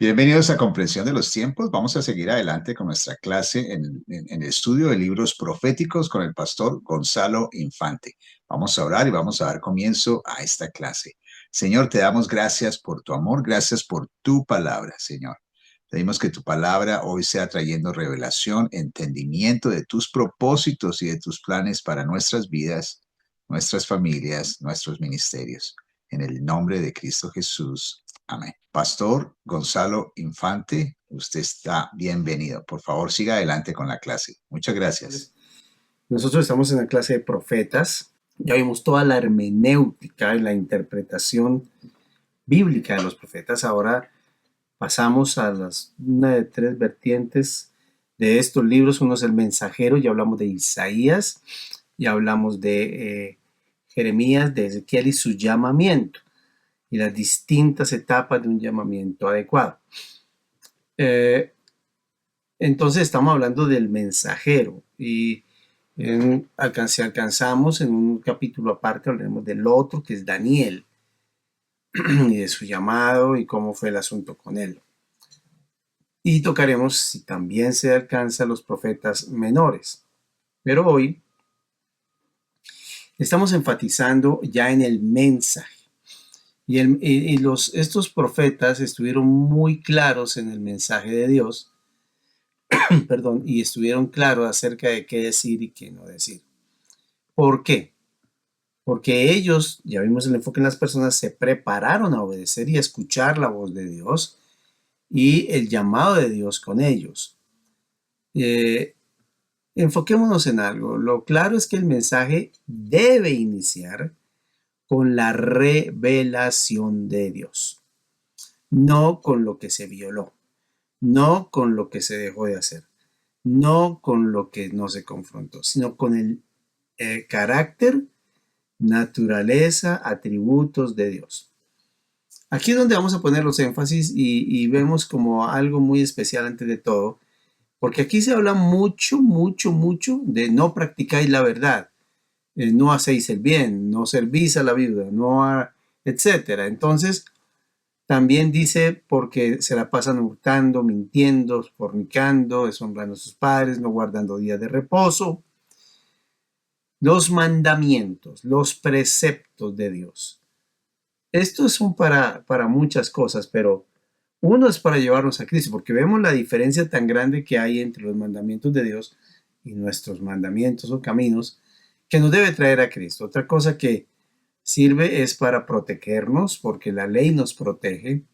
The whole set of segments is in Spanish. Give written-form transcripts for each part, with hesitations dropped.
Bienvenidos a Comprensión de los Tiempos. Vamos a seguir adelante con nuestra clase en el estudio de libros proféticos con el pastor Gonzalo Infante. Vamos a orar y vamos a dar comienzo a esta clase. Señor, te damos gracias por tu amor, gracias por tu palabra, Señor. Pedimos que tu palabra hoy sea trayendo revelación, entendimiento de tus propósitos y de tus planes para nuestras vidas, nuestras familias, nuestros ministerios. En el nombre de Cristo Jesús. Amén. Pastor Gonzalo Infante, usted está bienvenido. Por favor, siga adelante con la clase. Muchas gracias. Nosotros estamos en la clase de profetas. Ya vimos toda la hermenéutica y la interpretación bíblica de los profetas. Ahora pasamos a una de tres vertientes de estos libros. Uno es el mensajero, ya hablamos de Isaías, ya hablamos de Jeremías, de Ezequiel y su llamamiento y las distintas etapas de un llamamiento adecuado. Entonces estamos hablando del mensajero y alcanzamos en un capítulo aparte, hablaremos del otro que es Daniel y de su llamado y cómo fue el asunto con él. Y tocaremos si también se alcanza a los profetas menores. Pero hoy estamos enfatizando ya en el mensaje. Estos profetas estuvieron muy claros en el mensaje de Dios, perdón, y estuvieron claros acerca de qué decir y qué no decir. ¿Por qué? Porque ellos, ya vimos el enfoque en las personas, se prepararon a obedecer y a escuchar la voz de Dios y el llamado de Dios con ellos. Enfoquémonos en algo. Lo claro es que el mensaje debe iniciar con la revelación de Dios, no con lo que se violó, no con lo que se dejó de hacer, no con lo que no se confrontó, sino con el carácter, naturaleza, atributos de Dios. Aquí es donde vamos a poner los énfasis y vemos como algo muy especial antes de todo, porque aquí se habla mucho, mucho, mucho de no practicáis la verdad, no hacéis el bien, no servís a la viuda, etcétera. Entonces, también dice porque se la pasan hurtando, mintiendo, fornicando, deshonrando a sus padres, no guardando días de reposo. Los mandamientos, los preceptos de Dios. Estos son para muchas cosas, pero uno es para llevarnos a Cristo, porque vemos la diferencia tan grande que hay entre los mandamientos de Dios y nuestros mandamientos o caminos que nos debe traer a Cristo. Otra cosa que sirve es para protegernos, porque la ley nos protege.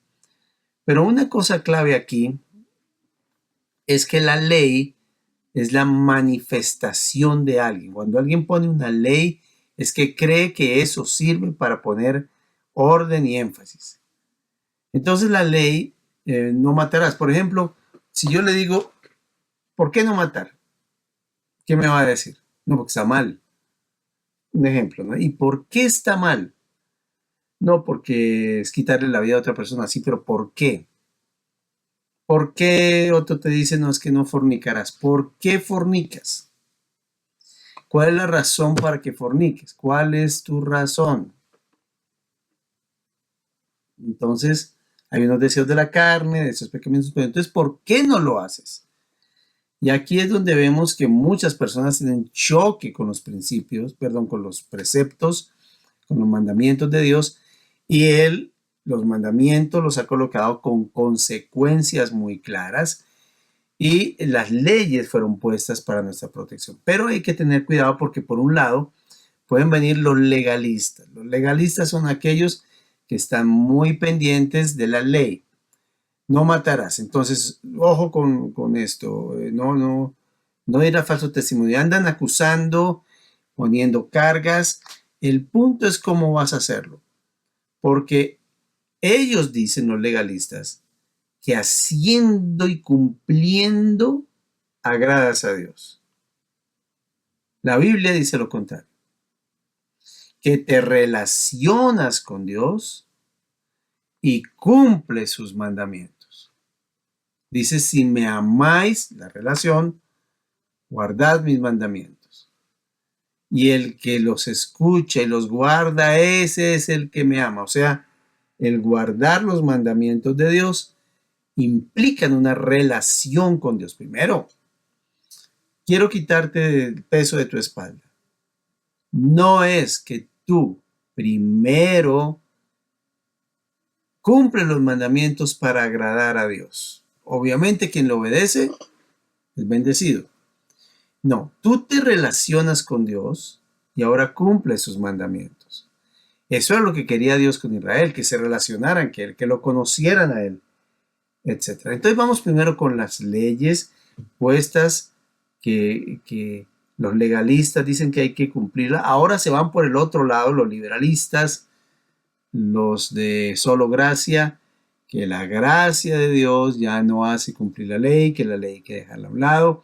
Pero una cosa clave aquí es que la ley es la manifestación de alguien. Cuando alguien pone una ley, es que cree que eso sirve para poner orden y énfasis. Entonces la ley, no matarás. Por ejemplo, si yo le digo, ¿por qué no matar? ¿Qué me va a decir? No, porque está mal. Un ejemplo, ¿no? ¿Y por qué está mal? No, porque es quitarle la vida a otra persona, sí, pero ¿por qué? ¿Por qué otro te dice, no, es que no fornicarás? ¿Por qué fornicas? ¿Cuál es la razón para que forniques? ¿Cuál es tu razón? Entonces, hay unos deseos de la carne, deseos pecaminosos, pero entonces, ¿por qué no lo haces? Y aquí es donde vemos que muchas personas tienen choque con los principios, perdón, con los preceptos, con los mandamientos de Dios, y Él los mandamientos los ha colocado con consecuencias muy claras y las leyes fueron puestas para nuestra protección. Pero hay que tener cuidado porque por un lado pueden venir los legalistas. Los legalistas son aquellos que están muy pendientes de la ley. No matarás. Entonces, ojo con esto. No ir a falso testimonio. Andan acusando, poniendo cargas. El punto es cómo vas a hacerlo. Porque ellos dicen, los legalistas, que haciendo y cumpliendo agradas a Dios. La Biblia dice lo contrario, que te relacionas con Dios y cumples sus mandamientos. Dice, si me amáis, la relación, guardad mis mandamientos. Y el que los escucha y los guarda, ese es el que me ama. O sea, el guardar los mandamientos de Dios implican una relación con Dios. Primero, quiero quitarte el peso de tu espalda. No es que tú primero cumples los mandamientos para agradar a Dios. Obviamente quien lo obedece es bendecido. No, tú te relacionas con Dios y ahora cumples sus mandamientos. Eso es lo que quería Dios con Israel, que se relacionaran, que lo conocieran a Él, etc. Entonces vamos primero con las leyes puestas que los legalistas dicen que hay que cumplirla. Ahora se van por el otro lado, los liberalistas, los de solo gracia, que la gracia de Dios ya no hace cumplir la ley, que la ley hay que dejarla a un lado,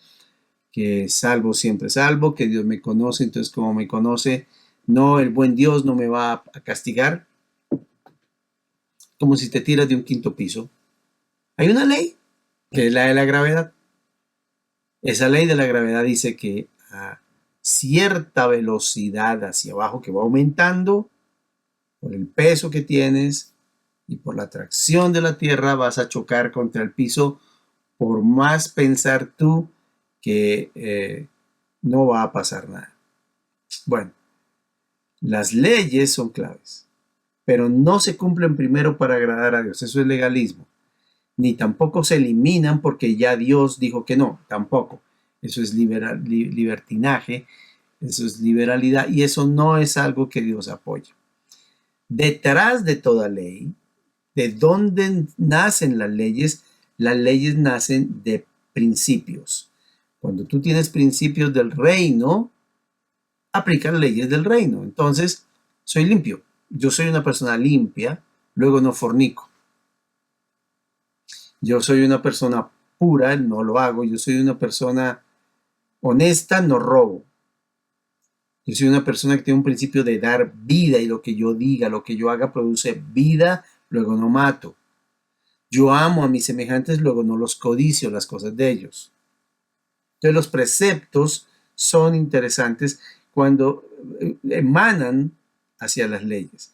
que salvo siempre salvo, que Dios me conoce, entonces como me conoce, no, el buen Dios no me va a castigar, como si te tiras de un quinto piso. Hay una ley, que es la de la gravedad. Esa ley de la gravedad dice que a cierta velocidad hacia abajo, que va aumentando por el peso que tienes y por la atracción de la Tierra, vas a chocar contra el piso, por más pensar tú que no va a pasar nada. Bueno, las leyes son claves, pero no se cumplen primero para agradar a Dios. Eso es legalismo. Ni tampoco se eliminan porque ya Dios dijo que no, tampoco. Eso es libertinaje, eso es liberalidad y eso no es algo que Dios apoya. Detrás de toda ley, ¿de dónde nacen las leyes? Las leyes nacen de principios. Cuando tú tienes principios del reino, aplican leyes del reino. Entonces, soy limpio. Yo soy una persona limpia, luego no fornico. Yo soy una persona pura, no lo hago. Yo soy una persona honesta, no robo. Yo soy una persona que tiene un principio de dar vida y lo que yo diga, lo que yo haga produce vida, luego no mato. Yo amo a mis semejantes, luego no los codicio las cosas de ellos. Entonces los preceptos son interesantes cuando emanan hacia las leyes.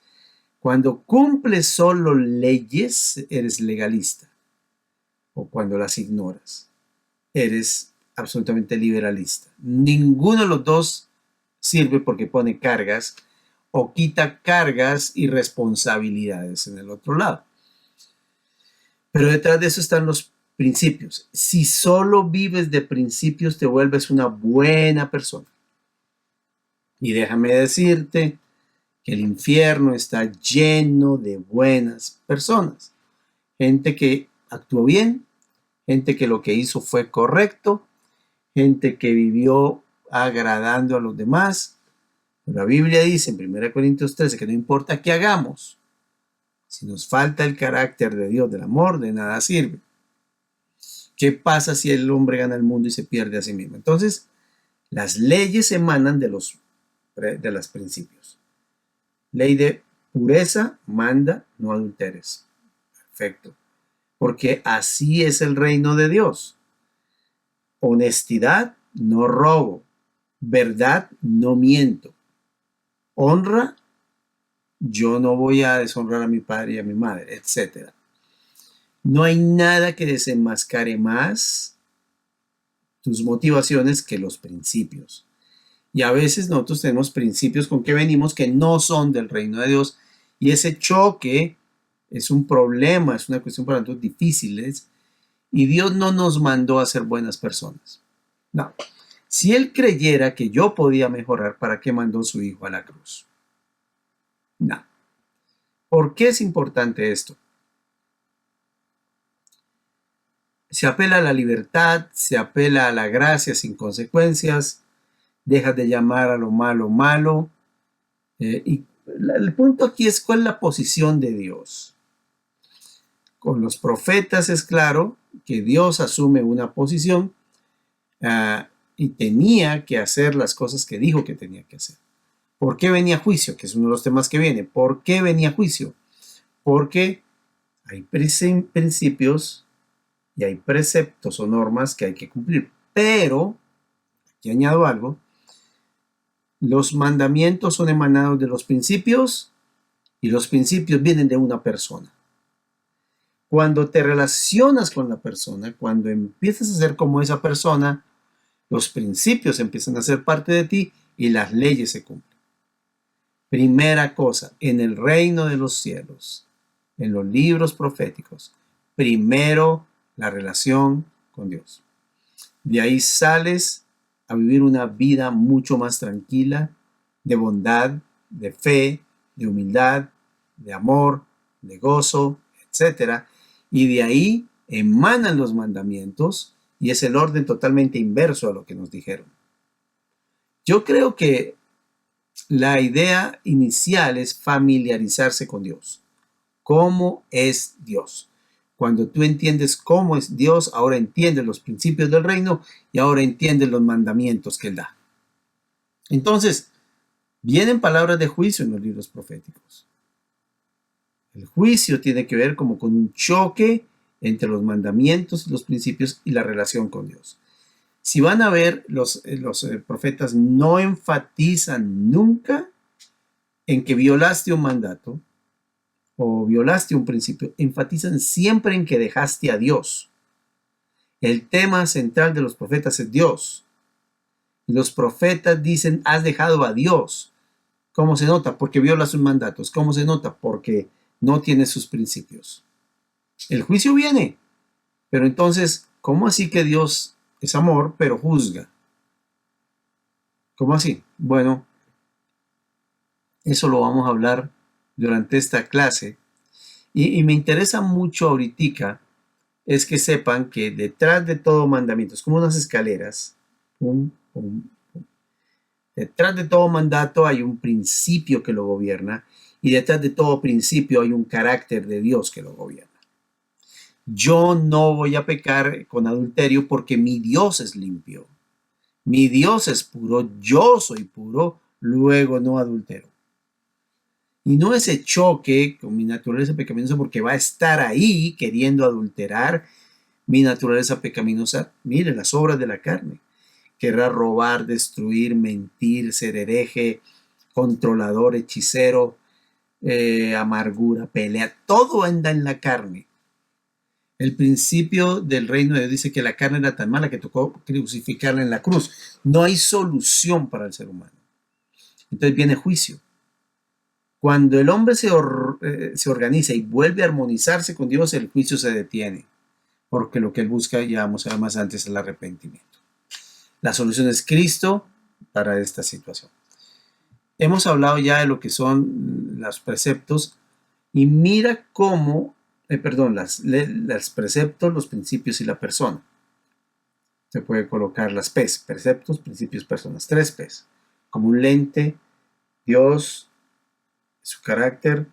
Cuando cumples solo leyes, eres legalista. O cuando las ignoras, eres absolutamente liberalista. Ninguno de los dos sirve porque pone cargas o quita cargas y responsabilidades en el otro lado. Pero detrás de eso están los principios. Si solo vives de principios, te vuelves una buena persona. Y déjame decirte que el infierno está lleno de buenas personas. Gente que actuó bien, gente que lo que hizo fue correcto, gente que vivió agradando a los demás. La Biblia dice en 1 Corintios 13 que no importa qué hagamos, si nos falta el carácter de Dios, del amor, de nada sirve. ¿Qué pasa si el hombre gana el mundo y se pierde a sí mismo? Entonces, las leyes emanan de los principios. Ley de pureza manda, no adulteres. Perfecto. Porque así es el reino de Dios. Honestidad, no robo. Verdad, no miento. Honra, yo no voy a deshonrar a mi padre y a mi madre, etc. No hay nada que desenmascare más tus motivaciones que los principios. Y a veces nosotros tenemos principios con que venimos que no son del reino de Dios y ese choque es un problema, es una cuestión para nosotros difíciles y Dios no nos mandó a ser buenas personas. No. Si Él creyera que yo podía mejorar, ¿para qué mandó su Hijo a la cruz? No. ¿Por qué es importante esto? Se apela a la libertad, se apela a la gracia sin consecuencias, dejas de llamar a lo malo malo. Y el punto aquí es cuál es la posición de Dios. Con los profetas es claro que Dios asume una posición y tenía que hacer las cosas que dijo que tenía que hacer. ¿Por qué venía juicio? Que es uno de los temas que viene. ¿Por qué venía juicio? Porque hay principios y hay preceptos o normas que hay que cumplir. Pero, aquí añado algo, los mandamientos son emanados de los principios y los principios vienen de una persona. Cuando te relacionas con la persona, cuando empiezas a ser como esa persona, los principios empiezan a ser parte de ti y las leyes se cumplen. Primera cosa, en el reino de los cielos, en los libros proféticos, primero la relación con Dios. De ahí sales a vivir una vida mucho más tranquila, de bondad, de fe, de humildad, de amor, de gozo, etcétera. Y de ahí emanan los mandamientos y es el orden totalmente inverso a lo que nos dijeron. Yo creo que la idea inicial es familiarizarse con Dios. ¿Cómo es Dios? Cuando tú entiendes cómo es Dios, ahora entiendes los principios del reino y ahora entiendes los mandamientos que Él da. Entonces, vienen palabras de juicio en los libros proféticos. El juicio tiene que ver como con un choque entre los mandamientos, los principios y la relación con Dios. Si van a ver, los profetas no enfatizan nunca en que violaste un mandato o violaste un principio, enfatizan siempre en que dejaste a Dios. El tema central de los profetas es Dios. Y los profetas dicen, has dejado a Dios. ¿Cómo se nota? Porque viola sus mandatos. ¿Cómo se nota? Porque no tiene sus principios. El juicio viene. Pero entonces, ¿cómo así que Dios es amor, pero juzga? ¿Cómo así? Bueno, eso lo vamos a hablar durante esta clase. Y me interesa mucho ahorita es que sepan que detrás de todo mandamiento, es como unas escaleras, pum, pum, pum. Detrás de todo mandato hay un principio que lo gobierna y detrás de todo principio hay un carácter de Dios que lo gobierna. Yo no voy a pecar con adulterio porque mi Dios es limpio. Mi Dios es puro, yo soy puro, luego no adultero. Y no ese choque con mi naturaleza pecaminosa porque va a estar ahí queriendo adulterar mi naturaleza pecaminosa. Mire, las obras de la carne. Querrá robar, destruir, mentir, ser hereje, controlador, hechicero, amargura, pelea. Todo anda en la carne. El principio del reino de Dios dice que la carne era tan mala que tocó crucificarla en la cruz. No hay solución para el ser humano. Entonces viene juicio. Cuando el hombre se organiza y vuelve a armonizarse con Dios, el juicio se detiene, porque lo que él busca, ya vamos a ver más antes, es el arrepentimiento. La solución es Cristo para esta situación. Hemos hablado ya de lo que son los preceptos y mira cómo, los preceptos, los principios y la persona. Se puede colocar las P's, preceptos, principios, personas, 3 P's, como un lente, Dios, su carácter,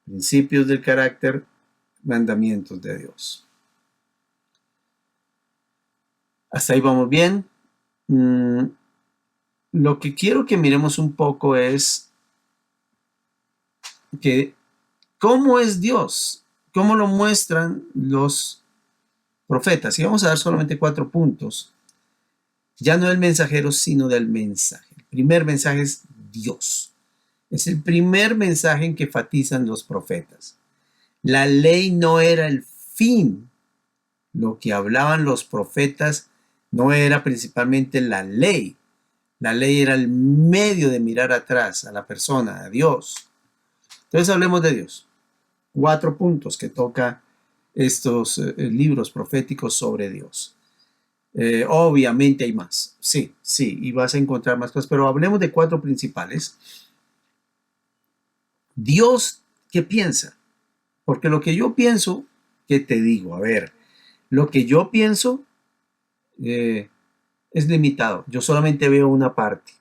principios del carácter, mandamientos de Dios. Hasta ahí vamos bien. Lo que quiero que miremos un poco es que cómo es Dios, cómo lo muestran los profetas. Y vamos a dar solamente 4 puntos, ya no del mensajero, sino del mensaje. El primer mensaje es Dios. Es el primer mensaje en que enfatizan los profetas. La ley no era el fin. Lo que hablaban los profetas no era principalmente la ley. La ley era el medio de mirar atrás a la persona, a Dios. Entonces hablemos de Dios. 4 puntos que toca estos libros proféticos sobre Dios. Obviamente hay más. Sí, y vas a encontrar más cosas, pero hablemos de 4 principales. Dios, ¿qué piensa? Porque lo que yo pienso, ¿qué te digo? A ver, lo que yo pienso es limitado. Yo solamente veo una parte.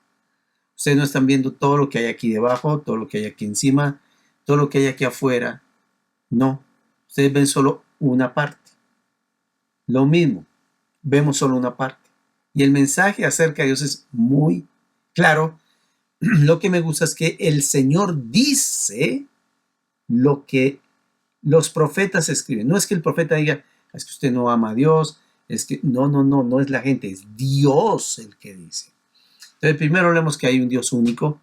Ustedes no están viendo todo lo que hay aquí debajo, todo lo que hay aquí encima, todo lo que hay aquí afuera. No, ustedes ven solo una parte. Lo mismo, vemos solo una parte. Y el mensaje acerca de Dios es muy claro. Lo que me gusta es que el Señor dice lo que los profetas escriben. No es que el profeta diga, es que usted no ama a Dios, es que no es la gente, es Dios el que dice. Entonces, primero hablemos que hay un Dios único.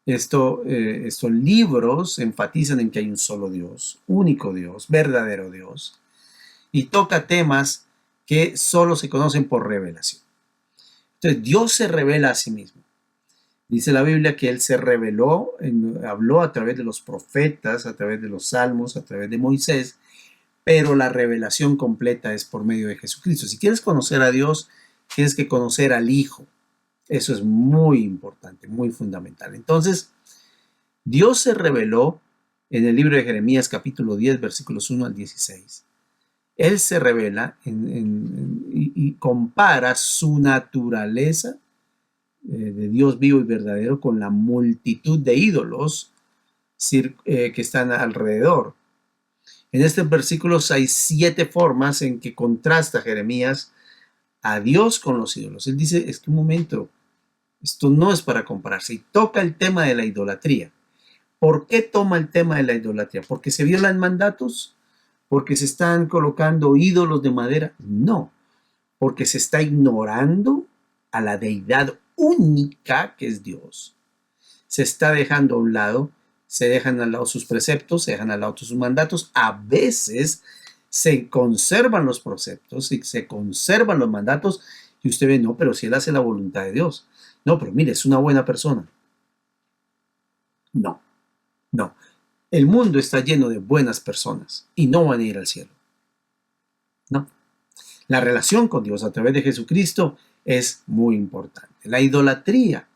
Estos libros enfatizan en que hay un solo Dios, único Dios, verdadero Dios, y toca temas que solo se conocen por revelación. Entonces, Dios se revela a sí mismo. Dice la Biblia que Él se reveló, habló a través de los profetas, a través de los salmos, a través de Moisés, pero la revelación completa es por medio de Jesucristo. Si quieres conocer a Dios, tienes que conocer al Hijo. Eso es muy importante, muy fundamental. Entonces, Dios se reveló en el libro de Jeremías capítulo 10, versículos 1 al 16. Él se revela y compara su naturaleza de Dios vivo y verdadero con la multitud de ídolos que están alrededor. En estos versículos hay 7 formas en que contrasta Jeremías a Dios con los ídolos. Él dice, es que un momento, esto no es para compararse. Y toca el tema de la idolatría. ¿Por qué toma el tema de la idolatría? ¿Porque se violan mandatos? ¿Porque se están colocando ídolos de madera? No, porque se está ignorando a la deidad única que es Dios. Se está dejando a un lado, se dejan al lado sus preceptos, se dejan al lado sus mandatos. A veces se conservan los preceptos y se conservan los mandatos y usted ve, no, pero si él hace la voluntad de Dios. No, pero mire, es una buena persona. No, no. El mundo está lleno de buenas personas y no van a ir al cielo. No. La relación con Dios a través de Jesucristo es muy importante. La idolatría,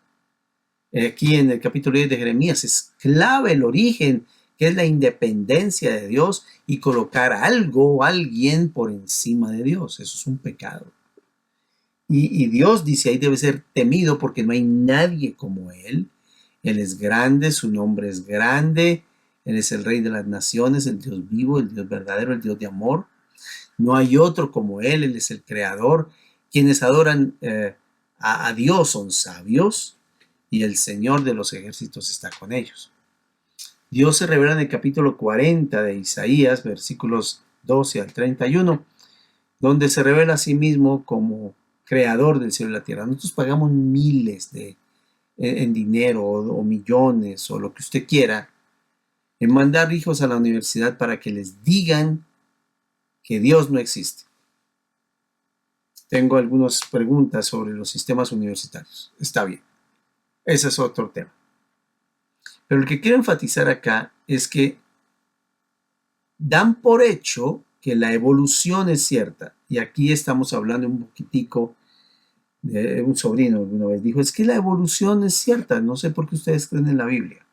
aquí en el capítulo 10 de Jeremías, es clave el origen, que es la independencia de Dios y colocar algo o alguien por encima de Dios. Eso es un pecado. Y Dios dice ahí debe ser temido porque no hay nadie como Él. Él es grande, su nombre es grande. Él es el Rey de las naciones, el Dios vivo, el Dios verdadero, el Dios de amor. No hay otro como Él es el Creador. Quienes adoran a Dios son sabios y el Señor de los ejércitos está con ellos. Dios se revela en el capítulo 40 de Isaías, versículos 12 al 31, donde se revela a sí mismo como creador del cielo y la tierra. Nosotros pagamos miles en dinero o millones o lo que usted quiera en mandar hijos a la universidad para que les digan que Dios no existe. Tengo algunas preguntas sobre los sistemas universitarios. Está bien. Ese es otro tema. Pero lo que quiero enfatizar acá es que dan por hecho que la evolución es cierta. Y aquí estamos hablando un poquitico de un sobrino una vez dijo, es que la evolución es cierta. No sé por qué ustedes creen en la Biblia.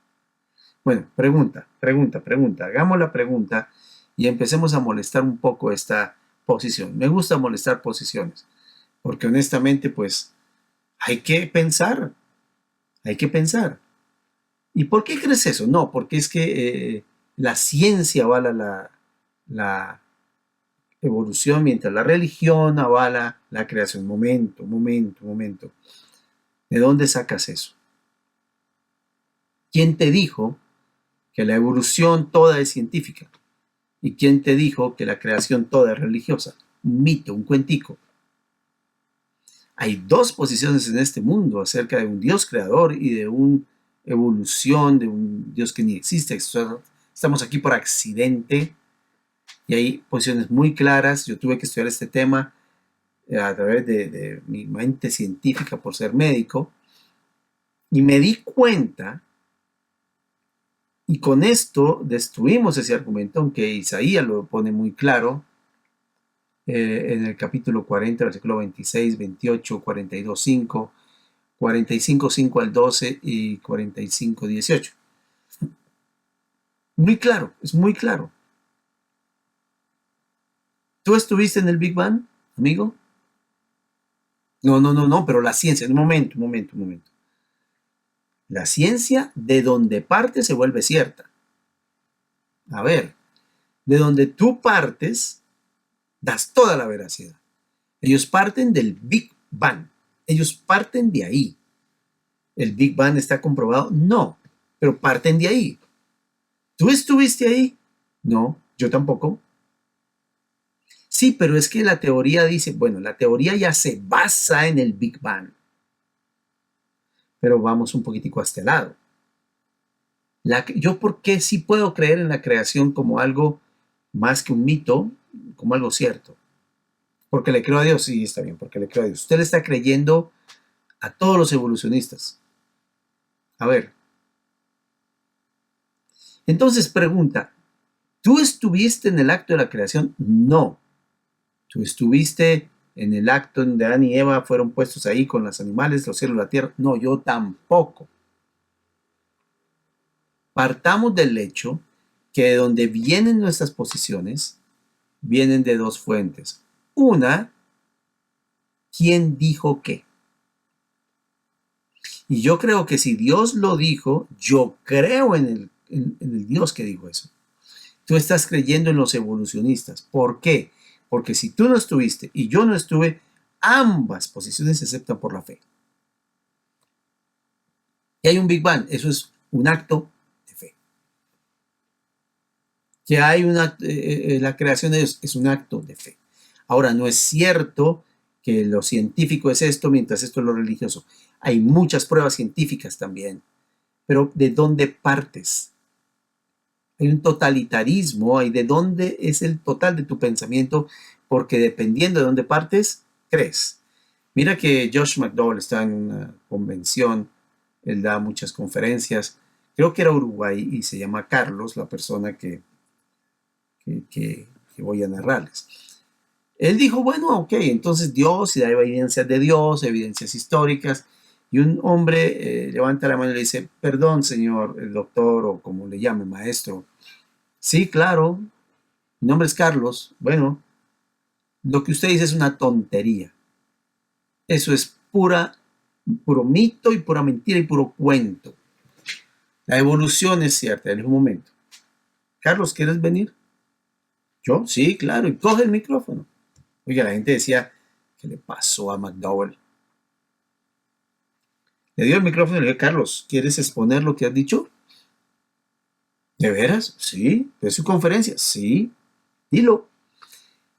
Bueno, pregunta. Hagamos la pregunta y empecemos a molestar un poco esta posición. Me gusta molestar posiciones, porque honestamente, pues, hay que pensar. ¿Y por qué crees eso? No, porque es que la ciencia avala la evolución, mientras la religión avala la creación. Momento. ¿De dónde sacas eso? ¿Quién te dijo que la evolución toda es científica? ¿Y quién te dijo que la creación toda es religiosa? Un mito, un cuentico. Hay 2 posiciones en este mundo acerca de un Dios creador y de una evolución, de un Dios que ni existe. Estamos aquí por accidente y hay posiciones muy claras. Yo tuve que estudiar este tema a través de mi mente científica por ser médico y me di cuenta, y con esto destruimos ese argumento, aunque Isaías lo pone muy claro en el capítulo 40, versículo 26, 28, 42, 5, 45, 5 al 12 y 45, 18. Muy claro, es muy claro. ¿Tú estuviste en el Big Bang, amigo? No, pero la ciencia, un momento. La ciencia de donde parte se vuelve cierta. A ver, de donde tú partes, das toda la veracidad. Ellos parten del Big Bang. Ellos parten de ahí. ¿El Big Bang está comprobado? No, pero parten de ahí. ¿Tú estuviste ahí? No, yo tampoco. Sí, pero es que la teoría dice, bueno, la teoría ya se basa en el Big Bang. Pero vamos un poquitico a este lado. Yo, ¿por qué sí puedo creer en la creación como algo más que un mito, como algo cierto? Porque le creo a Dios, sí, está bien, porque le creo a Dios. Usted le está creyendo a todos los evolucionistas. A ver, entonces pregunta, ¿tú estuviste en el acto de la creación? No. ¿Tú estuviste en el acto en donde Adán y Eva fueron puestos ahí con los animales, los cielos, la tierra? No, yo tampoco. Partamos del hecho que de donde vienen nuestras posiciones, vienen de dos fuentes. Una, ¿quién dijo qué? Y yo creo que si Dios lo dijo, yo creo en el Dios que dijo eso. Tú estás creyendo en los evolucionistas. ¿Por qué? Porque si tú no estuviste y yo no estuve, ambas posiciones se aceptan por la fe. Y hay un Big Bang, eso es un acto de fe. Que hay la creación de Dios es un acto de fe. Ahora, no es cierto que lo científico es esto, mientras esto es lo religioso. Hay muchas pruebas científicas también. Pero ¿de dónde partes? Hay un totalitarismo, hay de dónde es el total de tu pensamiento, porque dependiendo de dónde partes, crees. Mira que Josh McDowell está en una convención, él da muchas conferencias, creo que era Uruguay y se llama Carlos, la persona que voy a narrarles. Él dijo, bueno, ok, entonces Dios, y da evidencias de Dios, evidencias históricas, y un hombre levanta la mano y le dice, perdón, señor, el doctor, o como le llame, maestro. Sí, claro, mi nombre es Carlos. Bueno, lo que usted dice es una tontería. Eso es puro mito y pura mentira y puro cuento. La evolución es cierta, en un momento. Carlos, ¿quieres venir? Yo, sí, claro, y coge el micrófono. Oiga, la gente decía, ¿qué le pasó a McDowell? Le dio el micrófono y le dije, Carlos, ¿quieres exponer lo que has dicho? ¿De veras? Sí. ¿De su conferencia? Sí. Dilo.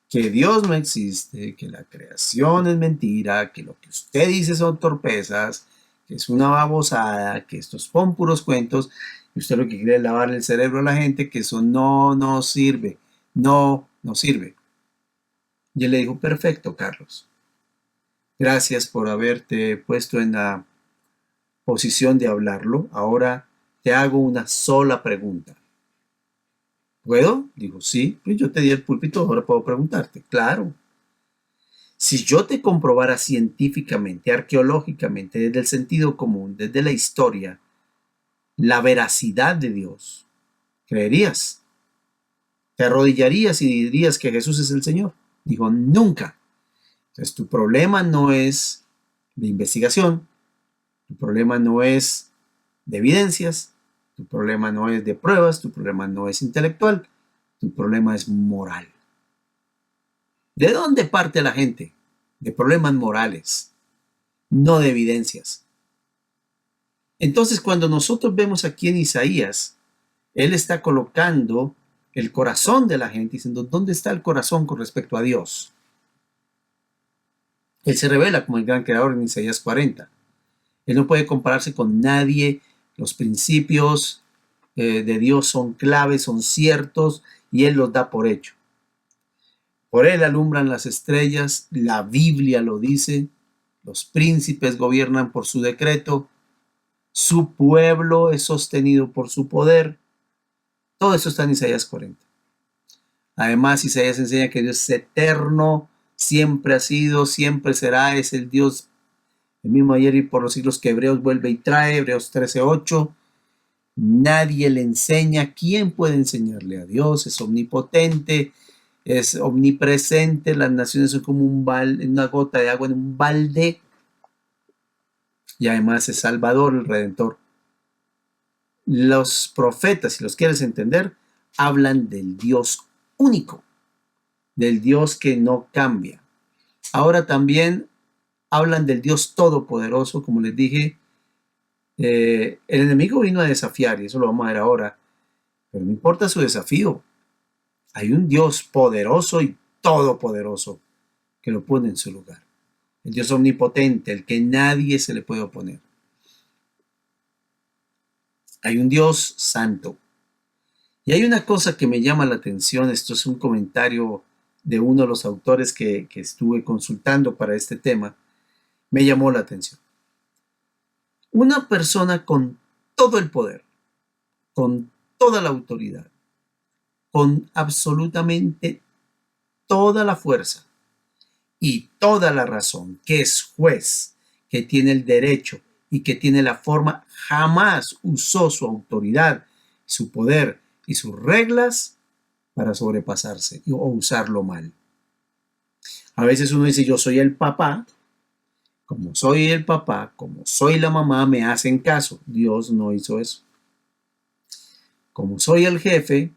Que Dios no existe, que la creación es mentira, que lo que usted dice son torpezas, que es una babosada, que estos son puros cuentos, y usted lo que quiere es lavarle el cerebro a la gente, que eso no sirve, no sirve. Y él le dijo, perfecto, Carlos, gracias por haberte puesto en la posición de hablarlo, ahora te hago una sola pregunta. ¿Puedo? Dijo, sí, pues yo te di el púlpito, ahora puedo preguntarte. Claro. Si yo te comprobara científicamente, arqueológicamente, desde el sentido común, desde la historia, la veracidad de Dios, ¿creerías? ¿Te arrodillarías y dirías que Jesús es el Señor? Dijo, nunca. Entonces tu problema no es de investigación, tu problema no es de evidencias, tu problema no es de pruebas, tu problema no es intelectual, tu problema es moral. ¿De dónde parte la gente? De problemas morales, no de evidencias. Entonces, cuando nosotros vemos aquí en Isaías, él está colocando el corazón de la gente, diciendo, ¿dónde está el corazón con respecto a Dios? Él se revela como el gran creador en Isaías 40. Él no puede compararse con nadie. Los principios de Dios son claves, son ciertos, y Él los da por hecho. Por Él alumbran las estrellas, la Biblia lo dice, los príncipes gobiernan por su decreto, su pueblo es sostenido por su poder. Todo eso está en Isaías 40. Además, Isaías enseña que Dios es eterno, siempre ha sido, siempre será, es el Dios, el mismo ayer y por los siglos, que Hebreos vuelve y trae, Hebreos 13:8. Nadie le enseña. ¿Quién puede enseñarle a Dios? Es omnipotente, es omnipresente. Las naciones son como una gota de agua en un balde. Y además es Salvador, el Redentor. Los profetas, si los quieres entender, hablan del Dios único, del Dios que no cambia. Ahora también hablan del Dios todopoderoso, como les dije. El enemigo vino a desafiar, y eso lo vamos a ver ahora, pero no importa su desafío. Hay un Dios poderoso y todopoderoso que lo pone en su lugar. El Dios omnipotente, el que nadie se le puede oponer. Hay un Dios santo. Y hay una cosa que me llama la atención, esto es un comentario de uno de los autores que estuve consultando para este tema, me llamó la atención. Una persona con todo el poder, con toda la autoridad, con absolutamente toda la fuerza y toda la razón, que es juez, que tiene el derecho y que tiene la forma, jamás usó su autoridad, su poder y sus reglas para sobrepasarse o usarlo mal. A veces uno dice, yo soy el papá, como soy el papá, como soy la mamá, me hacen caso. Dios no hizo eso. Como soy el jefe,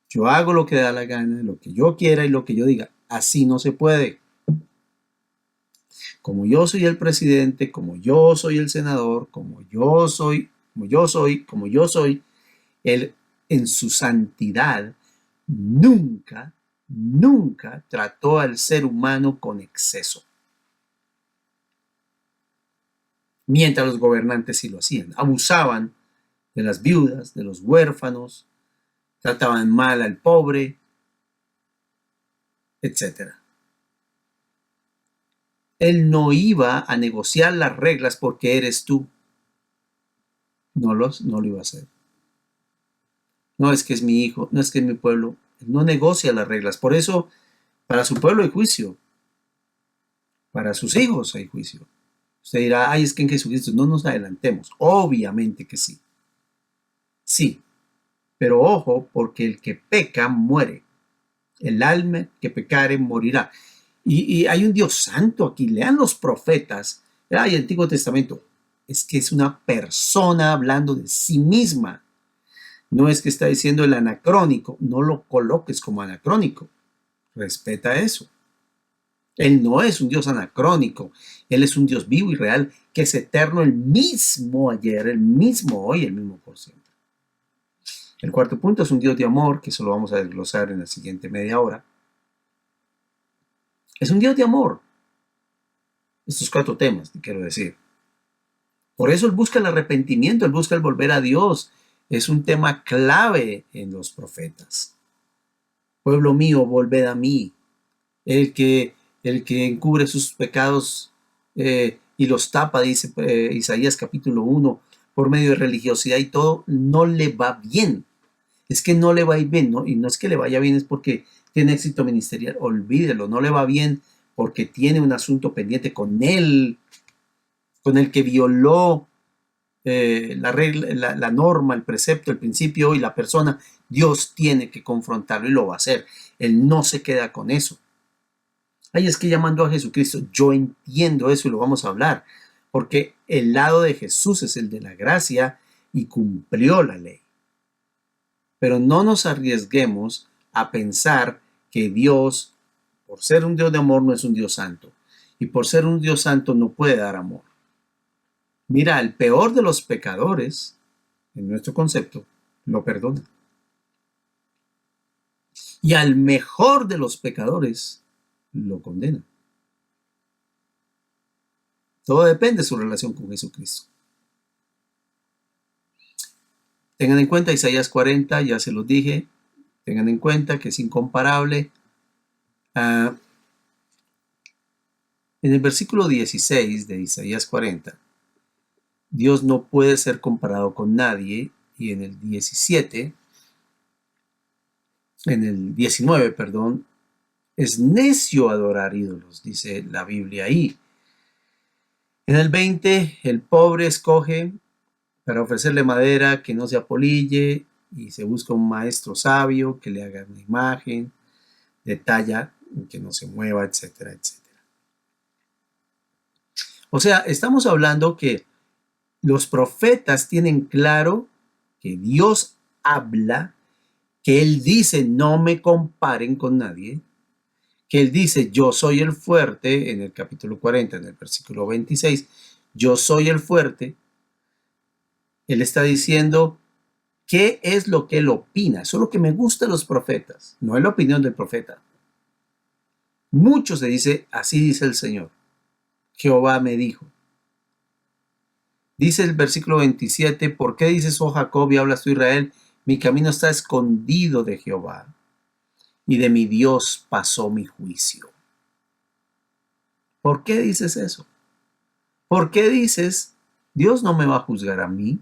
yo hago lo que da la gana, lo que yo quiera y lo que yo diga. Así no se puede. Como yo soy el presidente, como yo soy el senador, como yo soy, él en su santidad nunca, nunca trató al ser humano con exceso. Mientras los gobernantes sí lo hacían. Abusaban de las viudas, de los huérfanos, trataban mal al pobre, etc. Él no iba a negociar las reglas porque eres tú. No lo iba a hacer. No es que es mi hijo, no es que es mi pueblo. Él no negocia las reglas. Por eso, para su pueblo hay juicio. Para sus hijos hay juicio. Usted dirá, ay, es que en Jesucristo no nos adelantemos. Obviamente que sí. Sí. Pero ojo, porque el que peca muere. El alma que pecare morirá. Y hay un Dios santo aquí. Lean los profetas. El Antiguo Testamento. Es que es una persona hablando de sí misma. No es que está diciendo el anacrónico. No lo coloques como anacrónico. Respeta eso. Él no es un Dios anacrónico. Él es un Dios vivo y real que es eterno, el mismo ayer, el mismo hoy, el mismo por siempre. El cuarto punto es un Dios de amor, que eso lo vamos a desglosar en la siguiente media hora. Es un Dios de amor. Estos 4 temas, quiero decir. Por eso Él busca el arrepentimiento, Él busca el volver a Dios. Es un tema clave en los profetas. Pueblo mío, volved a mí. El que encubre sus pecados y los tapa, dice Isaías capítulo 1, por medio de religiosidad y todo, no le va bien. Es que no le va bien, ¿no? Y no es que le vaya bien, es porque tiene éxito ministerial. Olvídelo, no le va bien porque tiene un asunto pendiente con él, con el que violó la regla, la norma, el precepto, el principio y la persona. Dios tiene que confrontarlo y lo va a hacer. Él no se queda con eso. Ay, es que llamando a Jesucristo, yo entiendo eso y lo vamos a hablar, porque el lado de Jesús es el de la gracia y cumplió la ley. Pero no nos arriesguemos a pensar que Dios, por ser un Dios de amor, no es un Dios santo. Y por ser un Dios santo no puede dar amor. Mira, el peor de los pecadores, en nuestro concepto, lo perdona. Y al mejor de los pecadores, lo condena. Todo depende de su relación con Jesucristo. Tengan en cuenta Isaías 40, ya se los dije. Tengan en cuenta que es incomparable. En el versículo 16 de Isaías 40, Dios no puede ser comparado con nadie. Y en el 17, en el 19, perdón, es necio adorar ídolos, dice la Biblia ahí. En el 20, el pobre escoge para ofrecerle madera que no se apolille y se busca un maestro sabio que le haga una imagen de talla que no se mueva, etcétera, etcétera. O sea, estamos hablando que los profetas tienen claro que Dios habla, que Él dice no me comparen con nadie, que Él dice yo soy el fuerte en el capítulo 40, en el versículo 26, yo soy el fuerte. Él está diciendo qué es lo que Él opina. Eso es lo que me gusta de los profetas, no es la opinión del profeta. Muchos se dice, así dice el Señor. Jehová me dijo. Dice el versículo 27, ¿por qué dices, oh Jacob, y hablas tú, Israel? Mi camino está escondido de Jehová, y de mi Dios pasó mi juicio. ¿Por qué dices eso? ¿Por qué dices, Dios no me va a juzgar a mí?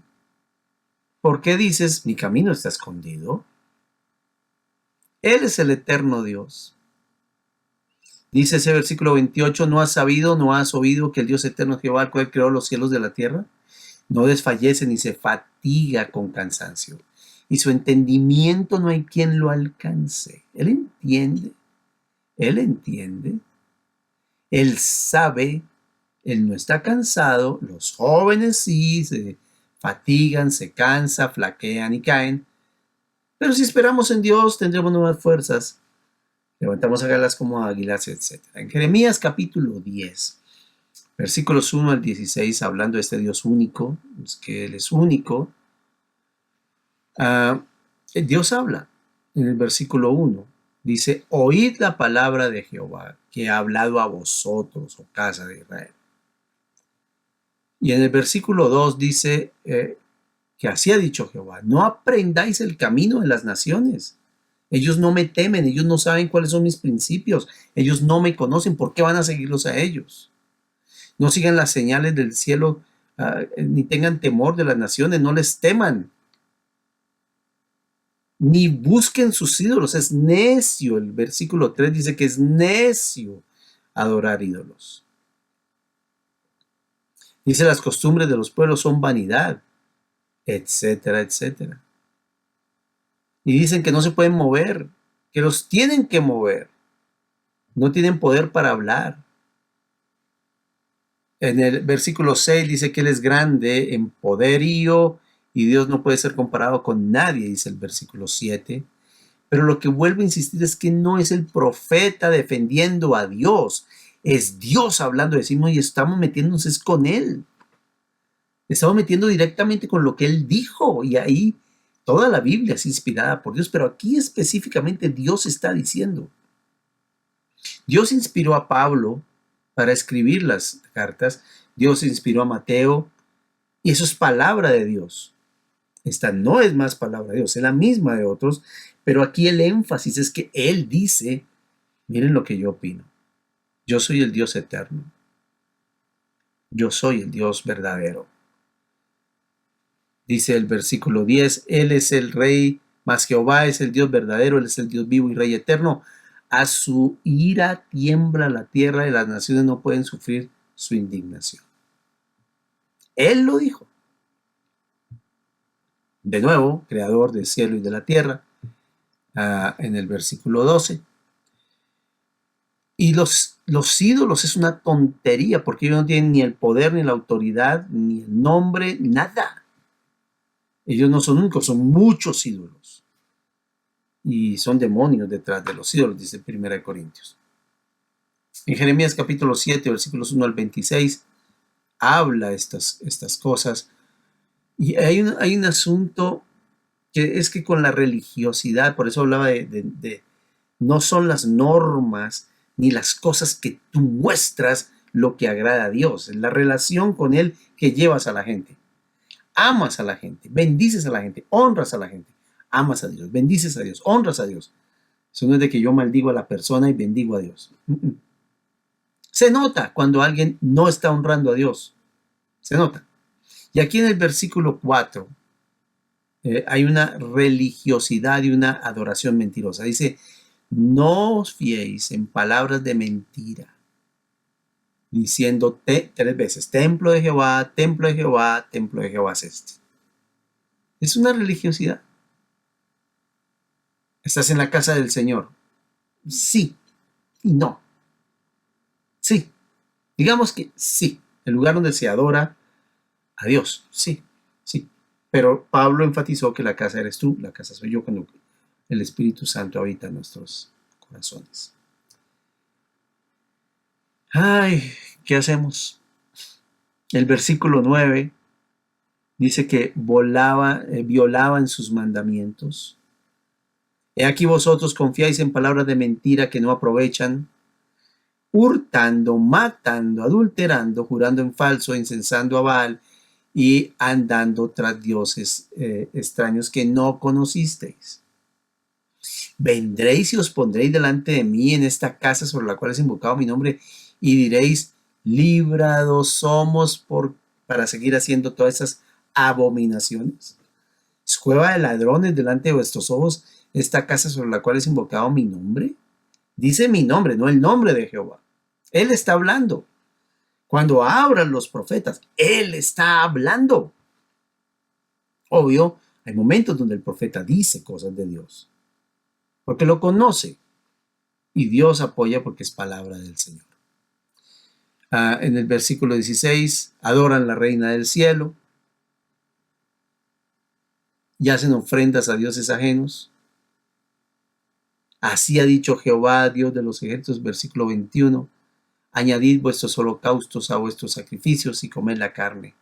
¿Por qué dices, mi camino está escondido? Él es el eterno Dios. Dice ese versículo 28, ¿no has sabido, no has oído que el Dios eterno Jehová, el cual creó los cielos de la tierra, no desfallece ni se fatiga con cansancio, y su entendimiento no hay quien lo alcance? Él entiende, él entiende, él sabe, él no está cansado. Los jóvenes sí se fatigan, se cansan, flaquean y caen, pero si esperamos en Dios tendremos nuevas fuerzas, levantamos alas como águilas, etc. En Jeremías capítulo 10, versículos 1 al 16, hablando de este Dios único, es que Él es único, Dios habla en el versículo 1. Dice, oíd la palabra de Jehová, que ha hablado a vosotros, oh casa de Israel. Y en el versículo 2 dice que así ha dicho Jehová, no aprendáis el camino de las naciones. Ellos no me temen, ellos no saben cuáles son mis principios, ellos no me conocen, ¿por qué van a seguirlos a ellos? No sigan las señales del cielo, ni tengan temor de las naciones, no les teman, ni busquen sus ídolos. Es necio, el versículo 3 dice que es necio adorar ídolos. Dice, las costumbres de los pueblos son vanidad, etcétera, etcétera. Y dicen que no se pueden mover, que los tienen que mover. No tienen poder para hablar. En el versículo 6 dice que Él es grande en poderío y Dios no puede ser comparado con nadie, dice el versículo 7. Pero lo que vuelvo a insistir es que no es el profeta defendiendo a Dios, es Dios hablando de sí mismo y estamos metiéndonos con Él. Estamos metiendo directamente con lo que Él dijo, y ahí toda la Biblia es inspirada por Dios, pero aquí específicamente Dios está diciendo. Dios inspiró a Pablo para escribir las cartas, Dios inspiró a Mateo, y eso es palabra de Dios. Esta no es más palabra de Dios, es la misma de otros, pero aquí el énfasis es que Él dice, miren lo que yo opino, yo soy el Dios eterno, yo soy el Dios verdadero. Dice el versículo 10, Él es el Rey, mas Jehová es el Dios verdadero, Él es el Dios vivo y Rey eterno. A su ira tiembla la tierra y las naciones no pueden sufrir su indignación. Él lo dijo. De nuevo, creador del cielo y de la tierra, en el versículo 12. Y los ídolos es una tontería porque ellos no tienen ni el poder, ni la autoridad, ni el nombre, nada. Ellos no son únicos, son muchos ídolos. Y son demonios detrás de los ídolos, dice 1 Corintios. En Jeremías capítulo 7, versículos 1 al 26, habla estas cosas. Y hay un asunto que es que con la religiosidad, por eso hablaba de no son las normas ni las cosas que tú muestras lo que agrada a Dios, es la relación con Él que llevas a la gente. Amas a la gente, bendices a la gente, honras a la gente, amas a Dios, bendices a Dios, honras a Dios. Eso no es de que yo maldigo a la persona y bendigo a Dios. Se nota cuando alguien no está honrando a Dios. Se nota. Y aquí en el versículo 4 hay una religiosidad y una adoración mentirosa. Dice, no os fiéis en palabras de mentira, diciendo 3 veces, templo de Jehová, templo de Jehová, templo de Jehová es este. Es una religiosidad. ¿Estás en la casa del Señor? Sí y no. Sí. Digamos que sí. El lugar donde se adora a Dios. Sí, sí. Pero Pablo enfatizó que la casa eres tú, la casa soy yo, cuando el Espíritu Santo habita en nuestros corazones. Ay, ¿qué hacemos? El versículo 9 dice que violaban sus mandamientos. He aquí vosotros confiáis en palabras de mentira que no aprovechan, hurtando, matando, adulterando, jurando en falso, incensando a Baal y andando tras dioses extraños que no conocisteis. Vendréis y os pondréis delante de mí en esta casa sobre la cual es invocado mi nombre y diréis, librados somos para seguir haciendo todas esas abominaciones. ¿Es cueva de ladrones delante de vuestros ojos esta casa sobre la cual es invocado mi nombre? Dice mi nombre, no el nombre de Jehová. Él está hablando. Cuando abran los profetas, Él está hablando. Obvio, hay momentos donde el profeta dice cosas de Dios, porque lo conoce, y Dios apoya porque es palabra del Señor. En el versículo 16, adoran la reina del cielo y hacen ofrendas a dioses ajenos. Así ha dicho Jehová, Dios de los ejércitos, versículo 21, añadid vuestros holocaustos a vuestros sacrificios y comed la carne.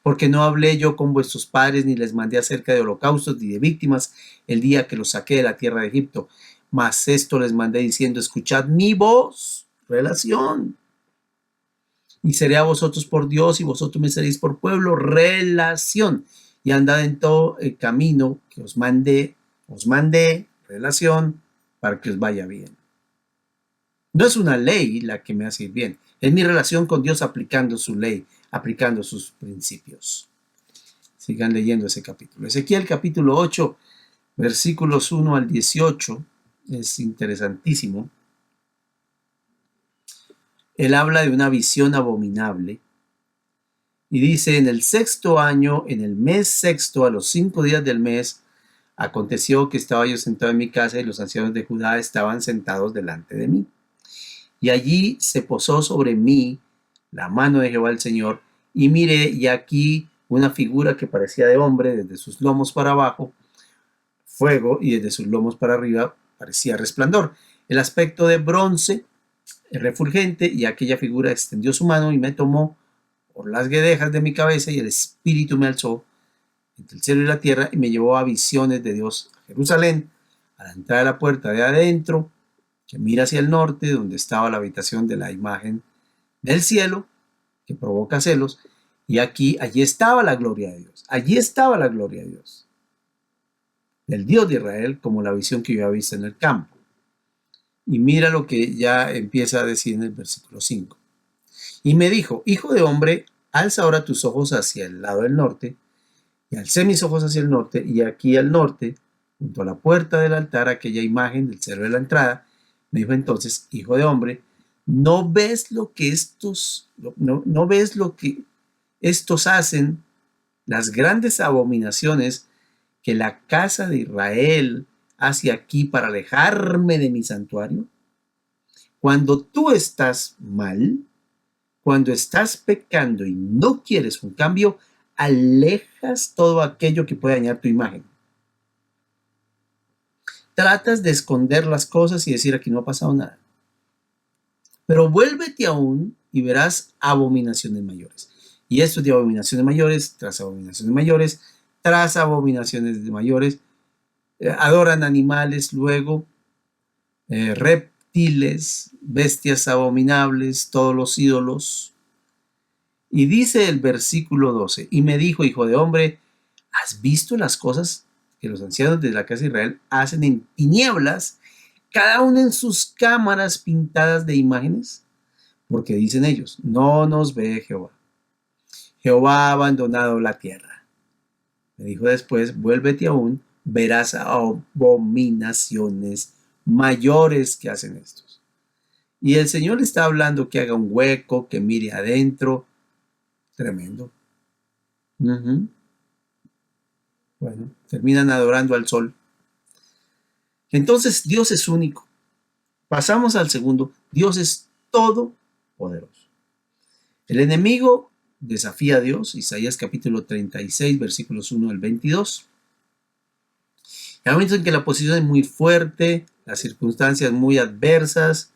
Porque no hablé yo con vuestros padres, ni les mandé acerca de holocaustos ni de víctimas el día que los saqué de la tierra de Egipto. Mas esto les mandé diciendo, escuchad mi voz, relación. Y seré a vosotros por Dios y vosotros me seréis por pueblo, relación. Y andad en todo el camino que os mandé, relación, para que os vaya bien. No es una ley la que me hace ir bien, es mi relación con Dios aplicando su ley, aplicando sus principios. Sigan leyendo ese capítulo. Ezequiel capítulo 8, versículos 1 al 18, es interesantísimo. Él habla de una visión abominable y dice, en el sexto año, en el mes sexto, a los 5 días del mes, aconteció que estaba yo sentado en mi casa y los ancianos de Judá estaban sentados delante de mí. Y allí se posó sobre mí la mano de Jehová el Señor, y miré, y aquí una figura que parecía de hombre, desde sus lomos para abajo, fuego, y desde sus lomos para arriba parecía resplandor. El aspecto de bronce, refulgente, y aquella figura extendió su mano y me tomó por las guedejas de mi cabeza, y el Espíritu me alzó entre el cielo y la tierra, y me llevó a visiones de Dios a Jerusalén, a la entrada de la puerta de adentro, que mira hacia el norte, donde estaba la habitación de la imagen del cielo, que provoca celos, y allí estaba la gloria de Dios, allí estaba la gloria de Dios, del Dios de Israel, como la visión que yo había visto en el campo. Y mira lo que ya empieza a decir en el versículo 5. Y me dijo, hijo de hombre, alza ahora tus ojos hacia el lado del norte, y alcé mis ojos hacia el norte, y aquí al norte, junto a la puerta del altar, aquella imagen del cerro de la entrada. Me dijo entonces, hijo de hombre, ¿no ves lo que no ves lo que estos hacen, las grandes abominaciones que la casa de Israel hace aquí para alejarme de mi santuario? Cuando tú estás mal, cuando estás pecando y no quieres un cambio, alejas todo aquello que puede dañar tu imagen. Tratas de esconder las cosas y decir aquí no ha pasado nada. Pero vuélvete aún y verás abominaciones mayores. Y esto de abominaciones mayores, tras abominaciones mayores, tras abominaciones mayores, adoran animales, luego reptiles, bestias abominables, todos los ídolos. Y dice el versículo 12, y me dijo, hijo de hombre, ¿has visto las cosas que los ancianos de la casa de Israel hacen en tinieblas, cada uno en sus cámaras pintadas de imágenes? Porque dicen ellos, no nos ve Jehová. Jehová ha abandonado la tierra. Me dijo después, vuélvete aún, verás abominaciones mayores que hacen estos. Y el Señor le está hablando que haga un hueco, que mire adentro. Tremendo. Bueno, terminan adorando al sol. Entonces Dios es único. Pasamos al segundo. Dios es todopoderoso. El enemigo desafía a Dios. Isaías capítulo 36, versículos 1 al 22. Hay momentos en que la posición es muy fuerte, las circunstancias muy adversas,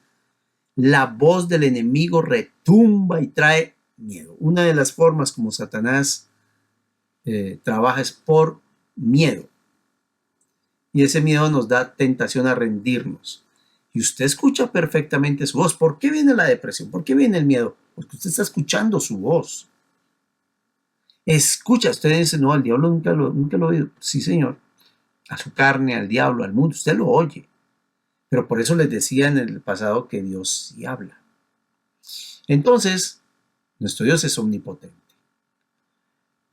la voz del enemigo retumba y trae miedo. Una de las formas como Satanás trabaja es por miedo. Y ese miedo nos da tentación a rendirnos. Y usted escucha perfectamente su voz. ¿Por qué viene la depresión? ¿Por qué viene el miedo? Porque usted está escuchando su voz. Escucha, usted dice, no, al diablo nunca lo he oído. Sí, señor. A su carne, al diablo, al mundo, usted lo oye. Pero por eso les decía en el pasado que Dios sí habla. Entonces, nuestro Dios es omnipotente.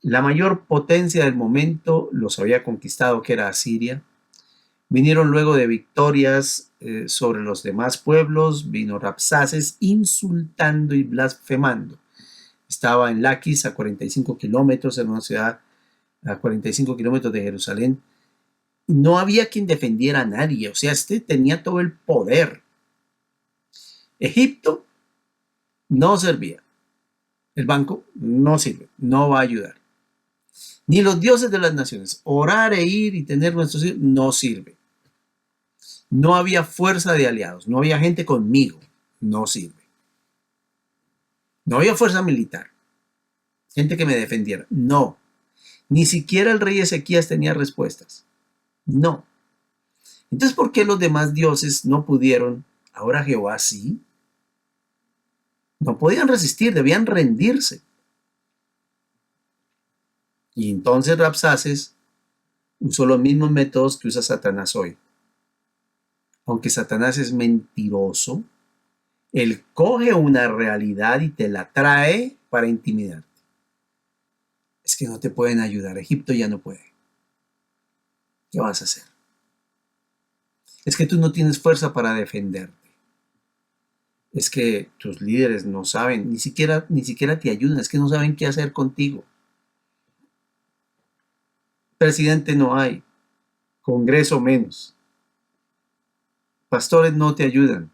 La mayor potencia del momento los había conquistado, que era Asiria. Vinieron luego de victorias sobre los demás pueblos, vino Rabsaces insultando y blasfemando. Estaba en Laquis, a 45 kilómetros, en una ciudad a 45 kilómetros de Jerusalén. No había quien defendiera a nadie, o sea, este tenía todo el poder. Egipto no servía. El banco no sirve, no va a ayudar. Ni los dioses de las naciones. Orar e ir y tener nuestros hijos no sirve. No había fuerza de aliados, no había gente conmigo, no sirve. No había fuerza militar, gente que me defendiera, no. Ni siquiera el rey Ezequías tenía respuestas, no. Entonces, ¿por qué los demás dioses no pudieron? Ahora Jehová sí. No podían resistir, debían rendirse. Y entonces Rabsaces usó los mismos métodos que usa Satanás hoy. Aunque Satanás es mentiroso, él coge una realidad y te la trae para intimidarte. Es que no te pueden ayudar, Egipto ya no puede. ¿Qué vas a hacer? Es que tú no tienes fuerza para defenderte. Es que tus líderes no saben, ni siquiera te ayudan, es que no saben qué hacer contigo. Presidente no hay, Congreso menos. Pastores no te ayudan.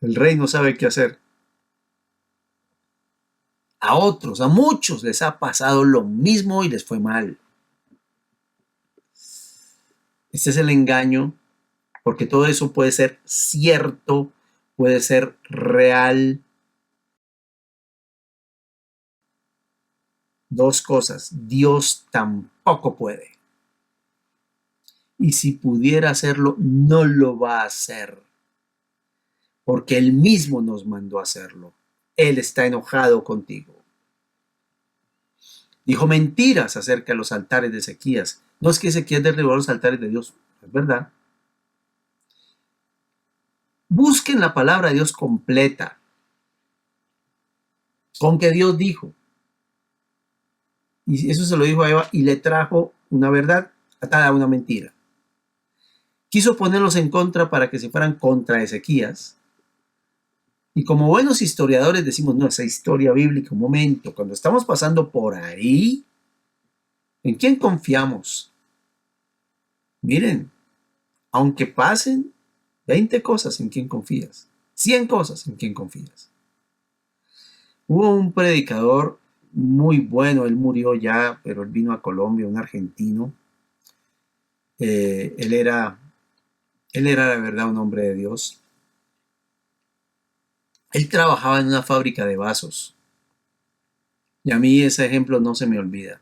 El rey no sabe qué hacer. A otros, a muchos les ha pasado lo mismo y les fue mal. Este es el engaño, porque todo eso puede ser cierto, puede ser real. Dos cosas, Dios tampoco puede. Y si pudiera hacerlo, no lo va a hacer, porque Él mismo nos mandó a hacerlo. Él está enojado contigo. Dijo mentiras acerca de los altares de Ezequías. No es que Ezequías derribó los altares de Dios, es verdad. Busquen la palabra de Dios completa, con que Dios dijo. Y eso se lo dijo a Eva y le trajo una verdad atada a una mentira. Quiso ponerlos en contra para que se fueran contra Ezequías. Y como buenos historiadores decimos, no, esa historia bíblica, un momento, cuando estamos pasando por ahí, ¿en quién confiamos? Miren, aunque pasen 20 cosas, ¿en quién confías? 100 cosas, ¿en quién confías? Hubo un predicador muy bueno, él murió ya, pero él vino a Colombia, un argentino. Él era la verdad un hombre de Dios. Él trabajaba en una fábrica de vasos. Y a mí ese ejemplo no se me olvida.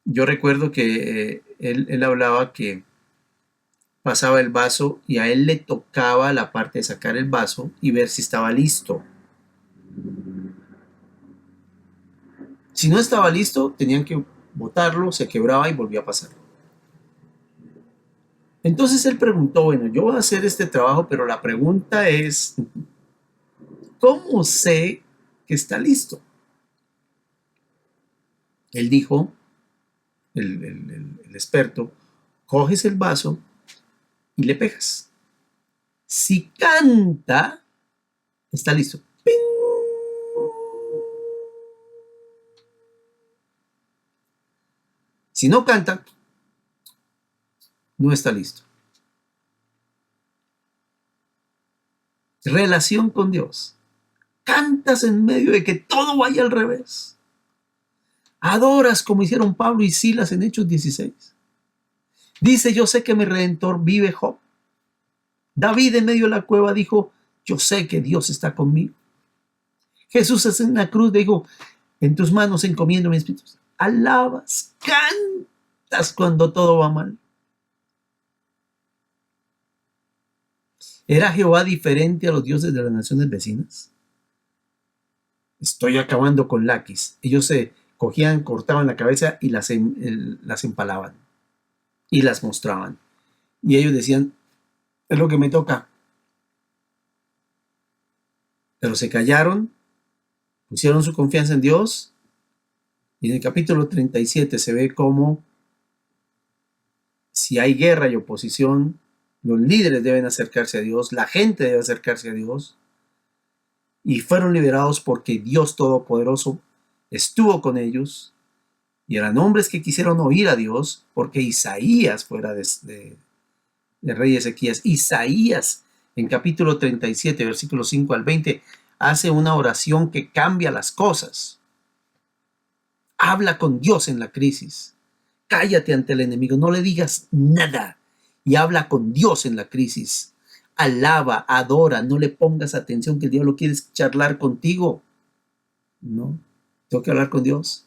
Yo recuerdo que él hablaba que pasaba el vaso y a él le tocaba la parte de sacar el vaso y ver si estaba listo. Si no estaba listo, tenían que botarlo, se quebraba y volvía a pasar. Entonces él preguntó, bueno, yo voy a hacer este trabajo, pero la pregunta es, ¿cómo sé que está listo? Él dijo, el experto, coges el vaso y le pegas. Si canta, está listo. ¡Ping! Si no canta, no está listo. Relación con Dios. Cantas en medio de que todo vaya al revés. Adoras como hicieron Pablo y Silas en Hechos 16. Dice, yo sé que mi Redentor vive. Job. David en medio de la cueva dijo, yo sé que Dios está conmigo. Jesús en la cruz dijo, en tus manos encomiendo mis espíritus. Alabas, cantas cuando todo va mal. ¿Era Jehová diferente a los dioses de las naciones vecinas? Estoy acabando con Laquis. Ellos se cogían, cortaban la cabeza y las empalaban y las mostraban. Y ellos decían, es lo que me toca. Pero se callaron, pusieron su confianza en Dios. Y en el capítulo 37 se ve cómo si hay guerra y oposición, los líderes deben acercarse a Dios, la gente debe acercarse a Dios. Y fueron liberados porque Dios Todopoderoso estuvo con ellos. Y eran hombres que quisieron oír a Dios, porque Isaías fuera de rey Ezequías. Isaías, en capítulo 37, versículos 5 al 20, hace una oración que cambia las cosas. Habla con Dios en la crisis. Cállate ante el enemigo, no le digas nada y habla con Dios en la crisis. Alaba, adora, no le pongas atención que el diablo quiere charlar contigo. No, tengo que hablar con Dios.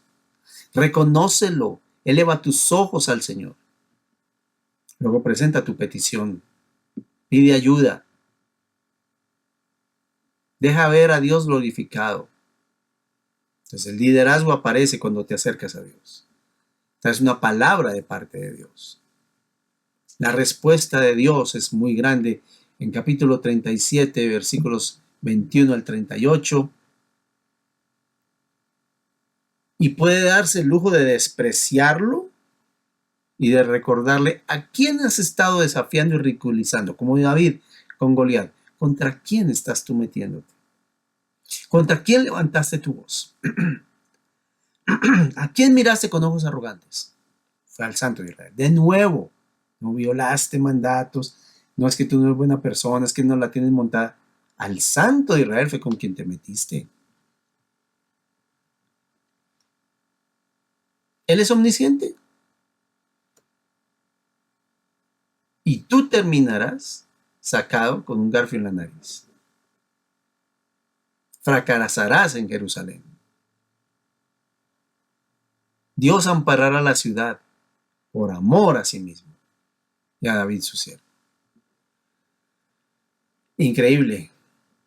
Reconócelo, eleva tus ojos al Señor. Luego presenta tu petición, pide ayuda. Deja ver a Dios glorificado. Entonces el liderazgo aparece cuando te acercas a Dios. Es una palabra de parte de Dios. La respuesta de Dios es muy grande. En capítulo 37, versículos 21 al 38. Y puede darse el lujo de despreciarlo y de recordarle a quién has estado desafiando y ridiculizando, como David con Goliat. ¿Contra quién estás tú metiéndote? ¿Contra quién levantaste tu voz? ¿A quién miraste con ojos arrogantes? Fue al Santo de Israel. De nuevo, no violaste mandatos, no es que tú no eres buena persona, es que no la tienes montada. Al Santo de Israel fue con quien te metiste. Él es omnisciente. Y tú terminarás sacado con un garfio en la nariz. Fracasarás en Jerusalén. Dios amparará la ciudad por amor a sí mismo y a David su siervo. Increíble.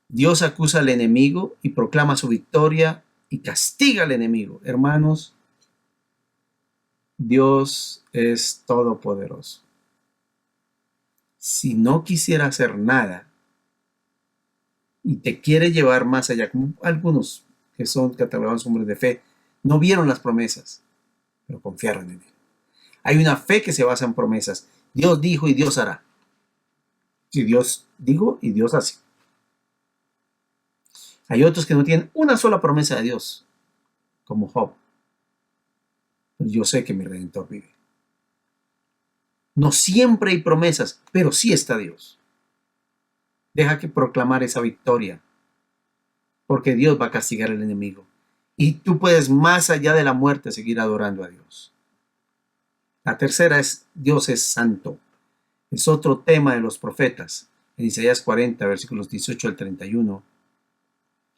Dios acusa al enemigo y proclama su victoria y castiga al enemigo. Hermanos, Dios es todopoderoso. Si no quisiera hacer nada y te quiere llevar más allá, como algunos que son catalogados hombres de fe, no vieron las promesas, pero confiaron en él. Hay una fe que se basa en promesas. Dios dijo y Dios hará. Si Dios dijo y Dios hace. Hay otros que no tienen una sola promesa de Dios, como Job. Pero yo sé que mi Redentor vive. No siempre hay promesas, pero sí está Dios. Deja que proclamar esa victoria, porque Dios va a castigar al enemigo. Y tú puedes más allá de la muerte seguir adorando a Dios. La tercera es, Dios es santo. Es otro tema de los profetas. En Isaías 40, versículos 18 al 31.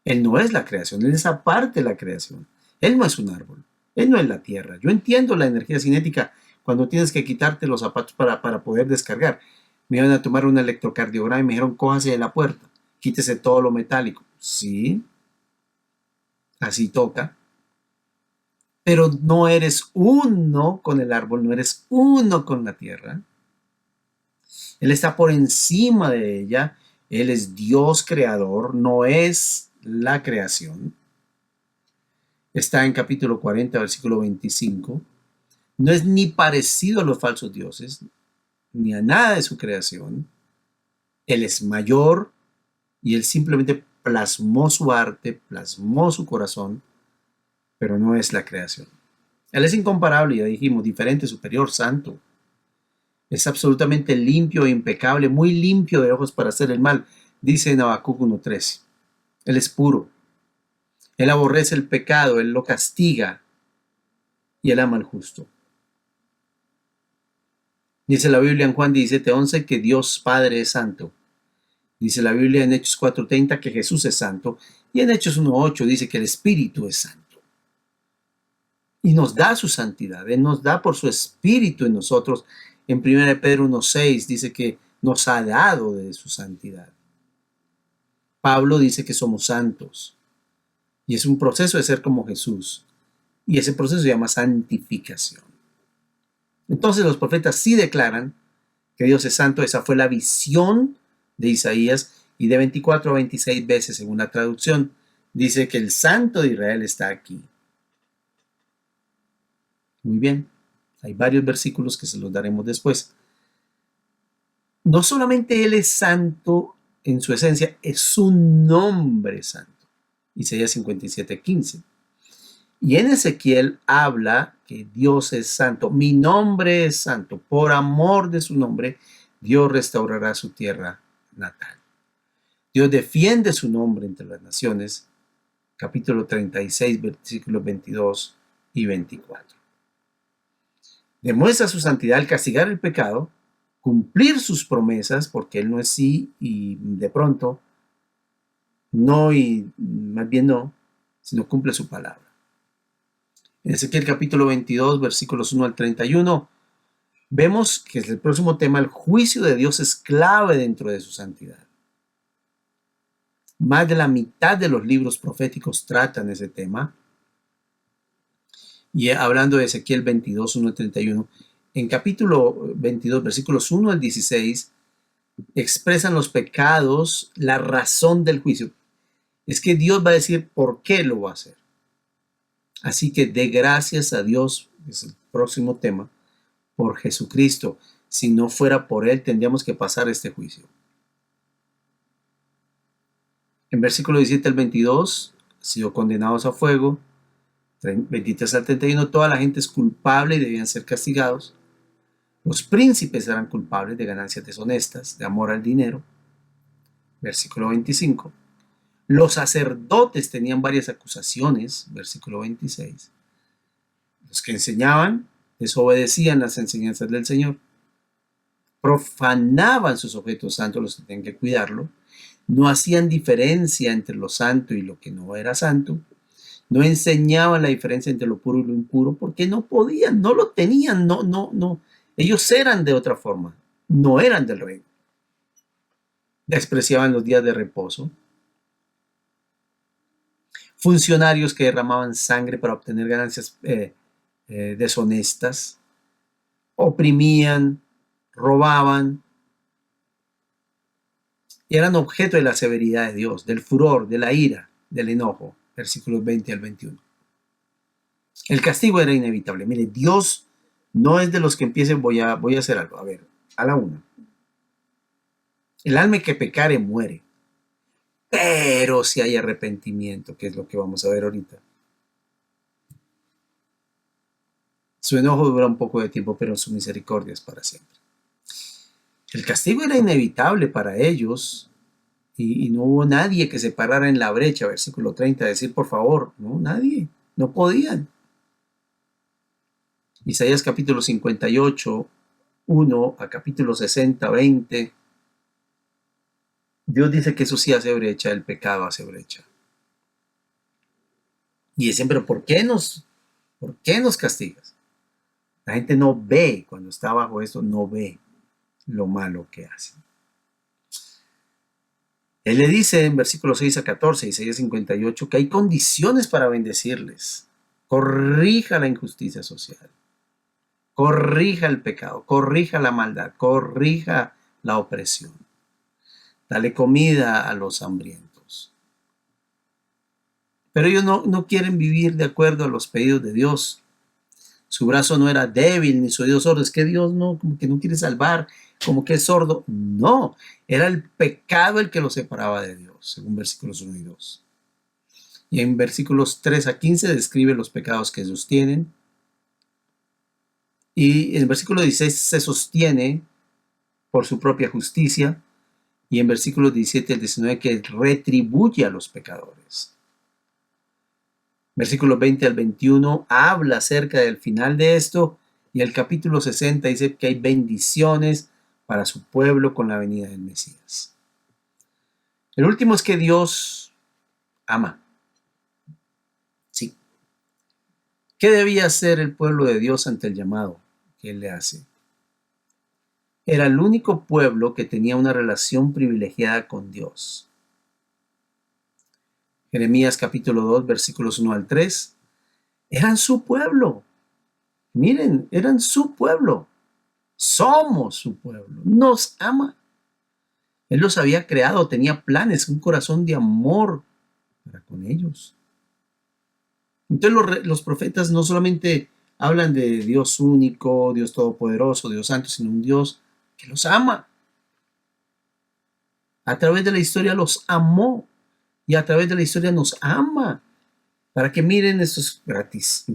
Él no es la creación, Él es aparte de la creación. Él no es un árbol, Él no es la tierra. Yo entiendo la energía cinética cuando tienes que quitarte los zapatos para poder descargar. Me iban a tomar un electrocardiograma y me dijeron, cójase de la puerta, quítese todo lo metálico. Sí, así toca. Pero no eres uno con el árbol, no eres uno con la tierra. Él está por encima de ella. Él es Dios creador, no es la creación. Está en capítulo 40, versículo 25. No es ni parecido a los falsos dioses, ni a nada de su creación. Él es mayor y él simplemente plasmó su arte, plasmó su corazón, pero no es la creación. Él es incomparable, ya dijimos, diferente, superior, santo. Es absolutamente limpio e impecable, muy limpio de ojos para hacer el mal, dice en Habacuc 1:13. Él es puro. Él aborrece el pecado, él lo castiga y él ama al justo. Dice la Biblia en Juan 17:11 que Dios Padre es santo. Dice la Biblia en Hechos 4:30 que Jesús es santo. Y en Hechos 1:8 dice que el Espíritu es santo. Y nos da su santidad. Él nos da por su Espíritu en nosotros. En 1 Pedro 1:6 dice que nos ha dado de su santidad. Pablo dice que somos santos. Y es un proceso de ser como Jesús. Y ese proceso se llama santificación. Entonces los profetas sí declaran que Dios es santo. Esa fue la visión de Isaías. Y de 24 a 26 veces, según la traducción, dice que el santo de Israel está aquí. Muy bien. Hay varios versículos que se los daremos después. No solamente Él es santo en su esencia, es su nombre santo. Isaías 57:15. Y en Ezequiel habla que Dios es santo. Mi nombre es santo. Por amor de su nombre, Dios restaurará su tierra natal. Dios defiende su nombre entre las naciones. Capítulo 36, versículos 22 y 24. Demuestra su santidad al castigar el pecado, cumplir sus promesas, porque Él no es sí y de pronto no y más bien no, sino cumple su palabra. En Ezequiel capítulo 22, versículos 1 al 31, vemos que es el próximo tema, el juicio de Dios es clave dentro de su santidad. Más de la mitad de los libros proféticos tratan ese tema. Y hablando de Ezequiel 22, 1 al 31, en capítulo 22, versículos 1 al 16, expresan los pecados, la razón del juicio. Es que Dios va a decir por qué lo va a hacer. Así que dé gracias a Dios, es el próximo tema, por Jesucristo. Si no fuera por Él, tendríamos que pasar este juicio. En versículo 17 al 22, han sido condenados a fuego. 23 al 31, toda la gente es culpable y debían ser castigados. Los príncipes eran culpables de ganancias deshonestas, de amor al dinero. Versículo 25. Los sacerdotes tenían varias acusaciones. Versículo 26. Los que enseñaban desobedecían las enseñanzas del Señor. Profanaban sus objetos santos, los que tenían que cuidarlo. No hacían diferencia entre lo santo y lo que no era santo. No enseñaban la diferencia entre lo puro y lo impuro porque no podían, no lo tenían, no. Ellos eran de otra forma, no eran del reino. Despreciaban los días de reposo. Funcionarios que derramaban sangre para obtener ganancias deshonestas. Oprimían, robaban. Y eran objeto de la severidad de Dios, del furor, de la ira, del enojo. Versículos 20 al 21. El castigo era inevitable. Mire, Dios no es de los que empiecen, voy a hacer algo. A ver, a la una. El alma que pecare muere. Pero si hay arrepentimiento, que es lo que vamos a ver ahorita. Su enojo dura un poco de tiempo, pero su misericordia es para siempre. El castigo era inevitable para ellos y no hubo nadie que se parara en la brecha, versículo 30, a decir por favor, no, nadie, no podían. Isaías capítulo 58, 1 a capítulo 60, 20. Dios dice que eso sí hace brecha, el pecado hace brecha. Y dicen, pero ¿por qué nos castigas? La gente no ve, cuando está bajo esto, no ve lo malo que hacen. Él le dice en versículos 6 a 14, Isaías 58, que hay condiciones para bendecirles. Corrija la injusticia social, corrija el pecado, corrija la maldad, corrija la opresión. Dale comida a los hambrientos. Pero ellos no quieren vivir de acuerdo a los pedidos de Dios. Su brazo no era débil ni su oído sordo. Es que Dios no, como que no quiere salvar, como que es sordo. No, era el pecado el que lo separaba de Dios, según versículos 1 y 2. Y en versículos 3 a 15 describe los pecados que ellos tienen. Y en el versículo 16 se sostiene por su propia justicia. Y en versículos 17 al 19 que retribuye a los pecadores. Versículos 20 al 21 habla acerca del final de esto. Y el capítulo 60 dice que hay bendiciones para su pueblo con la venida del Mesías. El último es que Dios ama. Sí. ¿Qué debía hacer el pueblo de Dios ante el llamado que Él le hace? Era el único pueblo que tenía una relación privilegiada con Dios. Jeremías capítulo 2, versículos 1 al 3. Eran su pueblo. Miren, eran su pueblo. Somos su pueblo. Nos ama. Él los había creado, tenía planes, un corazón de amor para con ellos. Entonces los profetas no solamente hablan de Dios único, Dios todopoderoso, Dios santo, sino un Dios que los ama. A través de la historia los amó y a través de la historia nos ama. Para que miren, esto es gratis.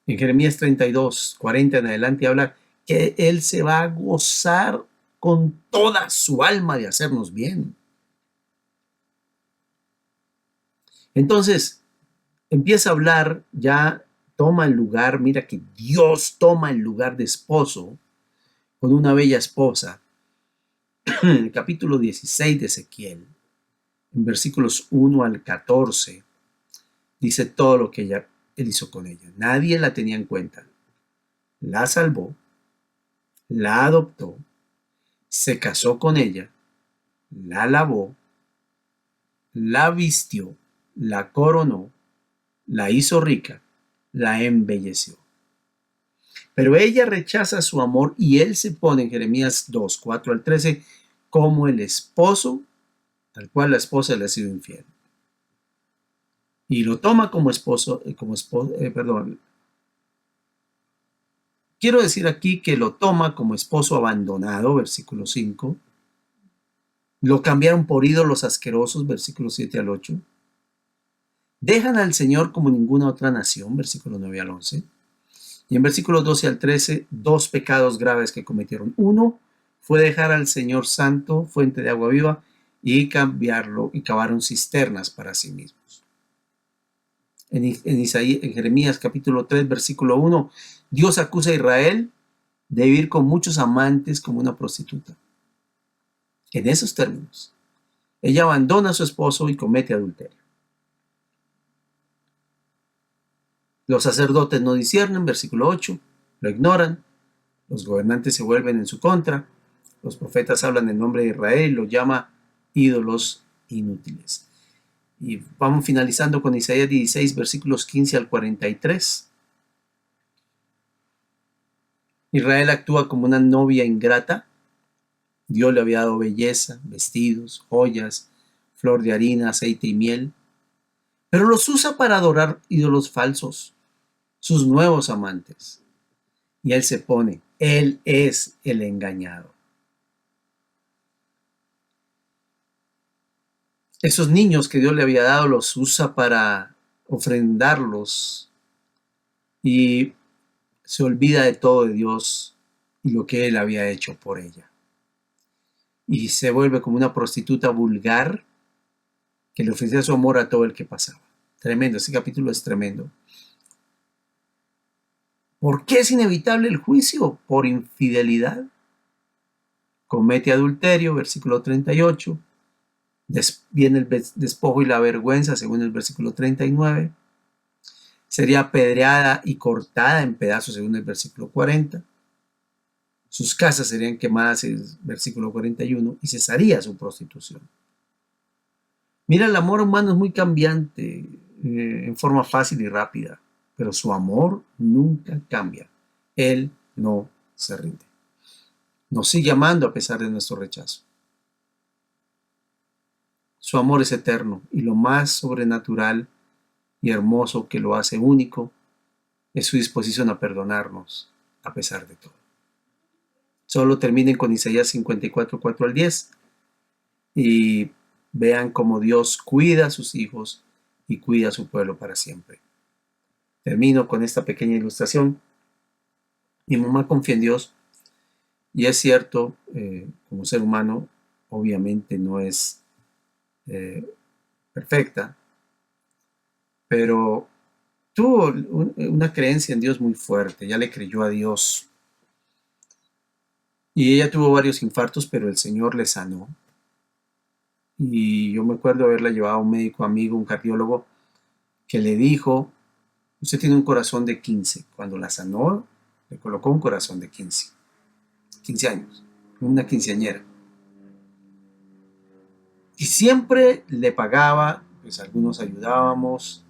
En Jeremías 32, 40 en adelante habla que Él se va a gozar con toda su alma de hacernos bien. Entonces, empieza a hablar, ya toma el lugar, mira que Dios toma el lugar de esposo con una bella esposa. En el capítulo 16 de Ezequiel, en versículos 1 al 14, dice todo lo que él hizo con ella. Nadie la tenía en cuenta. La salvó, la adoptó, se casó con ella, la lavó, la vistió, la coronó, la hizo rica, la embelleció. Pero ella rechaza su amor y él se pone en Jeremías 2, 4 al 13 como el esposo al cual la esposa le ha sido infiel. Y lo toma como esposo, perdón. Quiero decir aquí que lo toma como esposo abandonado, versículo 5. Lo cambiaron por ídolos asquerosos, versículo 7 al 8. Dejan al Señor como ninguna otra nación, versículo 9 al 11. Y en versículos 12 al 13, dos pecados graves que cometieron. Uno fue dejar al Señor Santo, fuente de agua viva, y cambiarlo, y cavaron cisternas para sí mismos. En Jeremías capítulo 3, versículo 1, Dios acusa a Israel de vivir con muchos amantes como una prostituta. En esos términos, ella abandona a su esposo y comete adulterio. Los sacerdotes no disciernen, versículo 8, lo ignoran, los gobernantes se vuelven en su contra, los profetas hablan en nombre de Israel y lo llama ídolos inútiles. Y vamos finalizando con Isaías 16, versículos 15 al 43. Israel actúa como una novia ingrata. Dios le había dado belleza, vestidos, joyas, flor de harina, aceite y miel, pero los usa para adorar ídolos falsos, sus nuevos amantes. Y él se pone, él es el engañado. Esos niños que Dios le había dado los usa para ofrendarlos y se olvida de todo de Dios y lo que él había hecho por ella. Y se vuelve como una prostituta vulgar que le ofrecía su amor a todo el que pasaba. Tremendo, ese capítulo es tremendo. ¿Por qué es inevitable el juicio? Por infidelidad. Comete adulterio, versículo 38. Viene el despojo y la vergüenza, según el versículo 39. Sería apedreada y cortada en pedazos, según el versículo 40. Sus casas serían quemadas, en el versículo 41, y cesaría su prostitución. Mira, el amor humano es muy cambiante, en forma fácil y rápida, pero su amor nunca cambia. Él no se rinde. Nos sigue amando a pesar de nuestro rechazo. Su amor es eterno y lo más sobrenatural y hermoso que lo hace único es su disposición a perdonarnos a pesar de todo. Solo terminen con Isaías 54, 4 al 10 y vean cómo Dios cuida a sus hijos y cuida a su pueblo para siempre. Termino con esta pequeña ilustración. Mi mamá confía en Dios y es cierto, como ser humano, obviamente no es perfecta, pero tuvo una creencia en Dios muy fuerte, ya le creyó a Dios. Y ella tuvo varios infartos, pero el Señor le sanó. Y yo me acuerdo haberla llevado a un médico amigo, un cardiólogo, que le dijo, usted tiene un corazón de 15. Cuando la sanó, le colocó un corazón de 15 años, una quinceañera. Y siempre le pagaba pues algunos ayudábamos,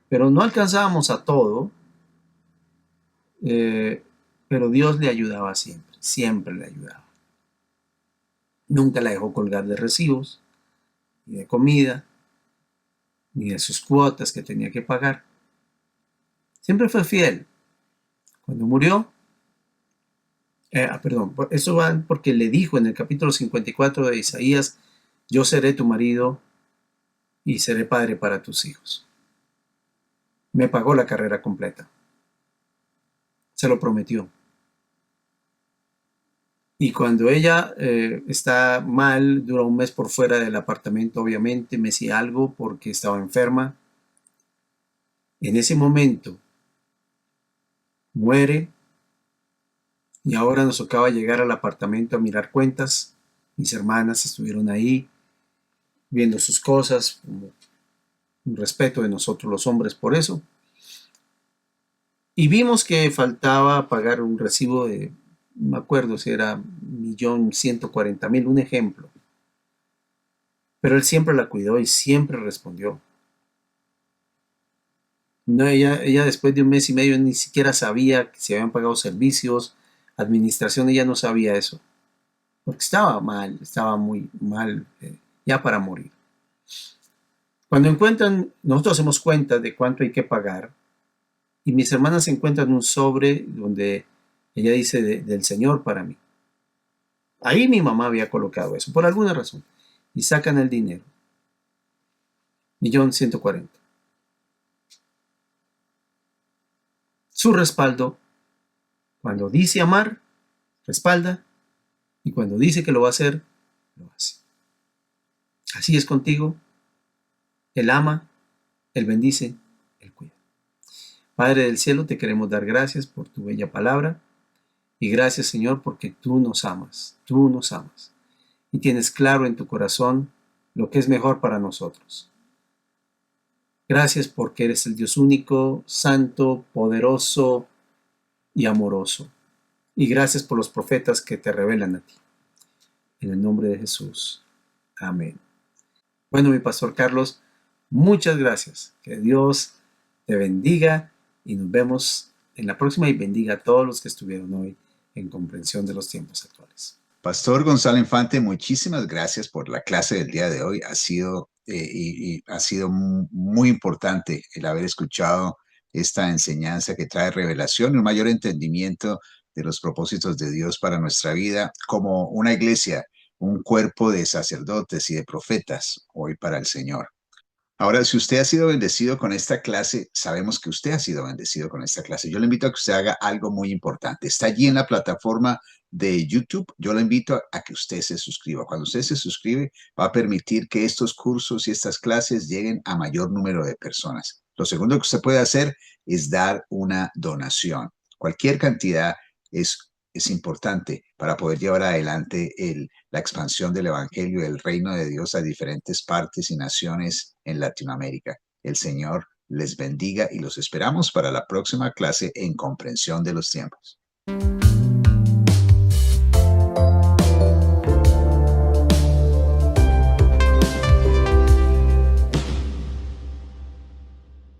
pero no alcanzábamos a todo, eh, pero Dios le ayudaba siempre, siempre le ayudaba. Nunca la dejó colgar de recibos, ni de comida, ni de sus cuotas que tenía que pagar. Siempre fue fiel. Cuando murió, perdón, eso va porque le dijo en el capítulo 54 de Isaías, yo seré tu marido y seré padre para tus hijos. Me pagó la carrera completa. Se lo prometió. Y cuando ella está mal, dura un mes por fuera del apartamento, obviamente, me hacía algo porque estaba enferma. En ese momento muere y ahora nos tocaba llegar al apartamento a mirar cuentas. Mis hermanas estuvieron ahí viendo sus cosas, como un respeto de nosotros los hombres por eso. Y vimos que faltaba pagar un recibo de, no me acuerdo si era 1.140.000, un ejemplo. Pero él siempre la cuidó y siempre respondió. No, ella después de un mes y medio ni siquiera sabía que se habían pagado servicios, administración, ella no sabía eso. Porque estaba mal, estaba muy mal, ya para morir. Cuando encuentran, nosotros hacemos cuenta de cuánto hay que pagar y mis hermanas encuentran un sobre donde ella dice del Señor para mí. Ahí mi mamá había colocado eso, por alguna razón. Y sacan el dinero. 1.140.000. Su respaldo, cuando dice amar, respalda. Y cuando dice que lo va a hacer, lo hace. Así es contigo. Él ama, Él bendice, Él cuida. Padre del cielo, te queremos dar gracias por tu bella palabra. Y gracias, Señor, porque tú nos amas. Tú nos amas. Y tienes claro en tu corazón lo que es mejor para nosotros. Gracias porque eres el Dios único, santo, poderoso y amoroso. Y gracias por los profetas que te revelan a ti. En el nombre de Jesús. Amén. Bueno, mi pastor Carlos, muchas gracias. Que Dios te bendiga y nos vemos en la próxima y bendiga a todos los que estuvieron hoy en comprensión de los tiempos actuales. Pastor Gonzalo Infante, muchísimas gracias por la clase del día de hoy. Ha sido, ha sido muy importante el haber escuchado esta enseñanza que trae revelación y un mayor entendimiento de los propósitos de Dios para nuestra vida como una iglesia, un cuerpo de sacerdotes y de profetas hoy para el Señor. Ahora, si usted ha sido bendecido con esta clase, sabemos que usted ha sido bendecido con esta clase. Yo le invito a que usted haga algo muy importante. Está allí en la plataforma de YouTube. Yo le invito a que usted se suscriba. Cuando usted se suscribe, va a permitir que estos cursos y estas clases lleguen a mayor número de personas. Lo segundo que usted puede hacer es dar una donación. Cualquier cantidad es importante para poder llevar adelante la expansión del Evangelio, del reino de Dios a diferentes partes y naciones en Latinoamérica. El Señor les bendiga y los esperamos para la próxima clase en comprensión de los tiempos.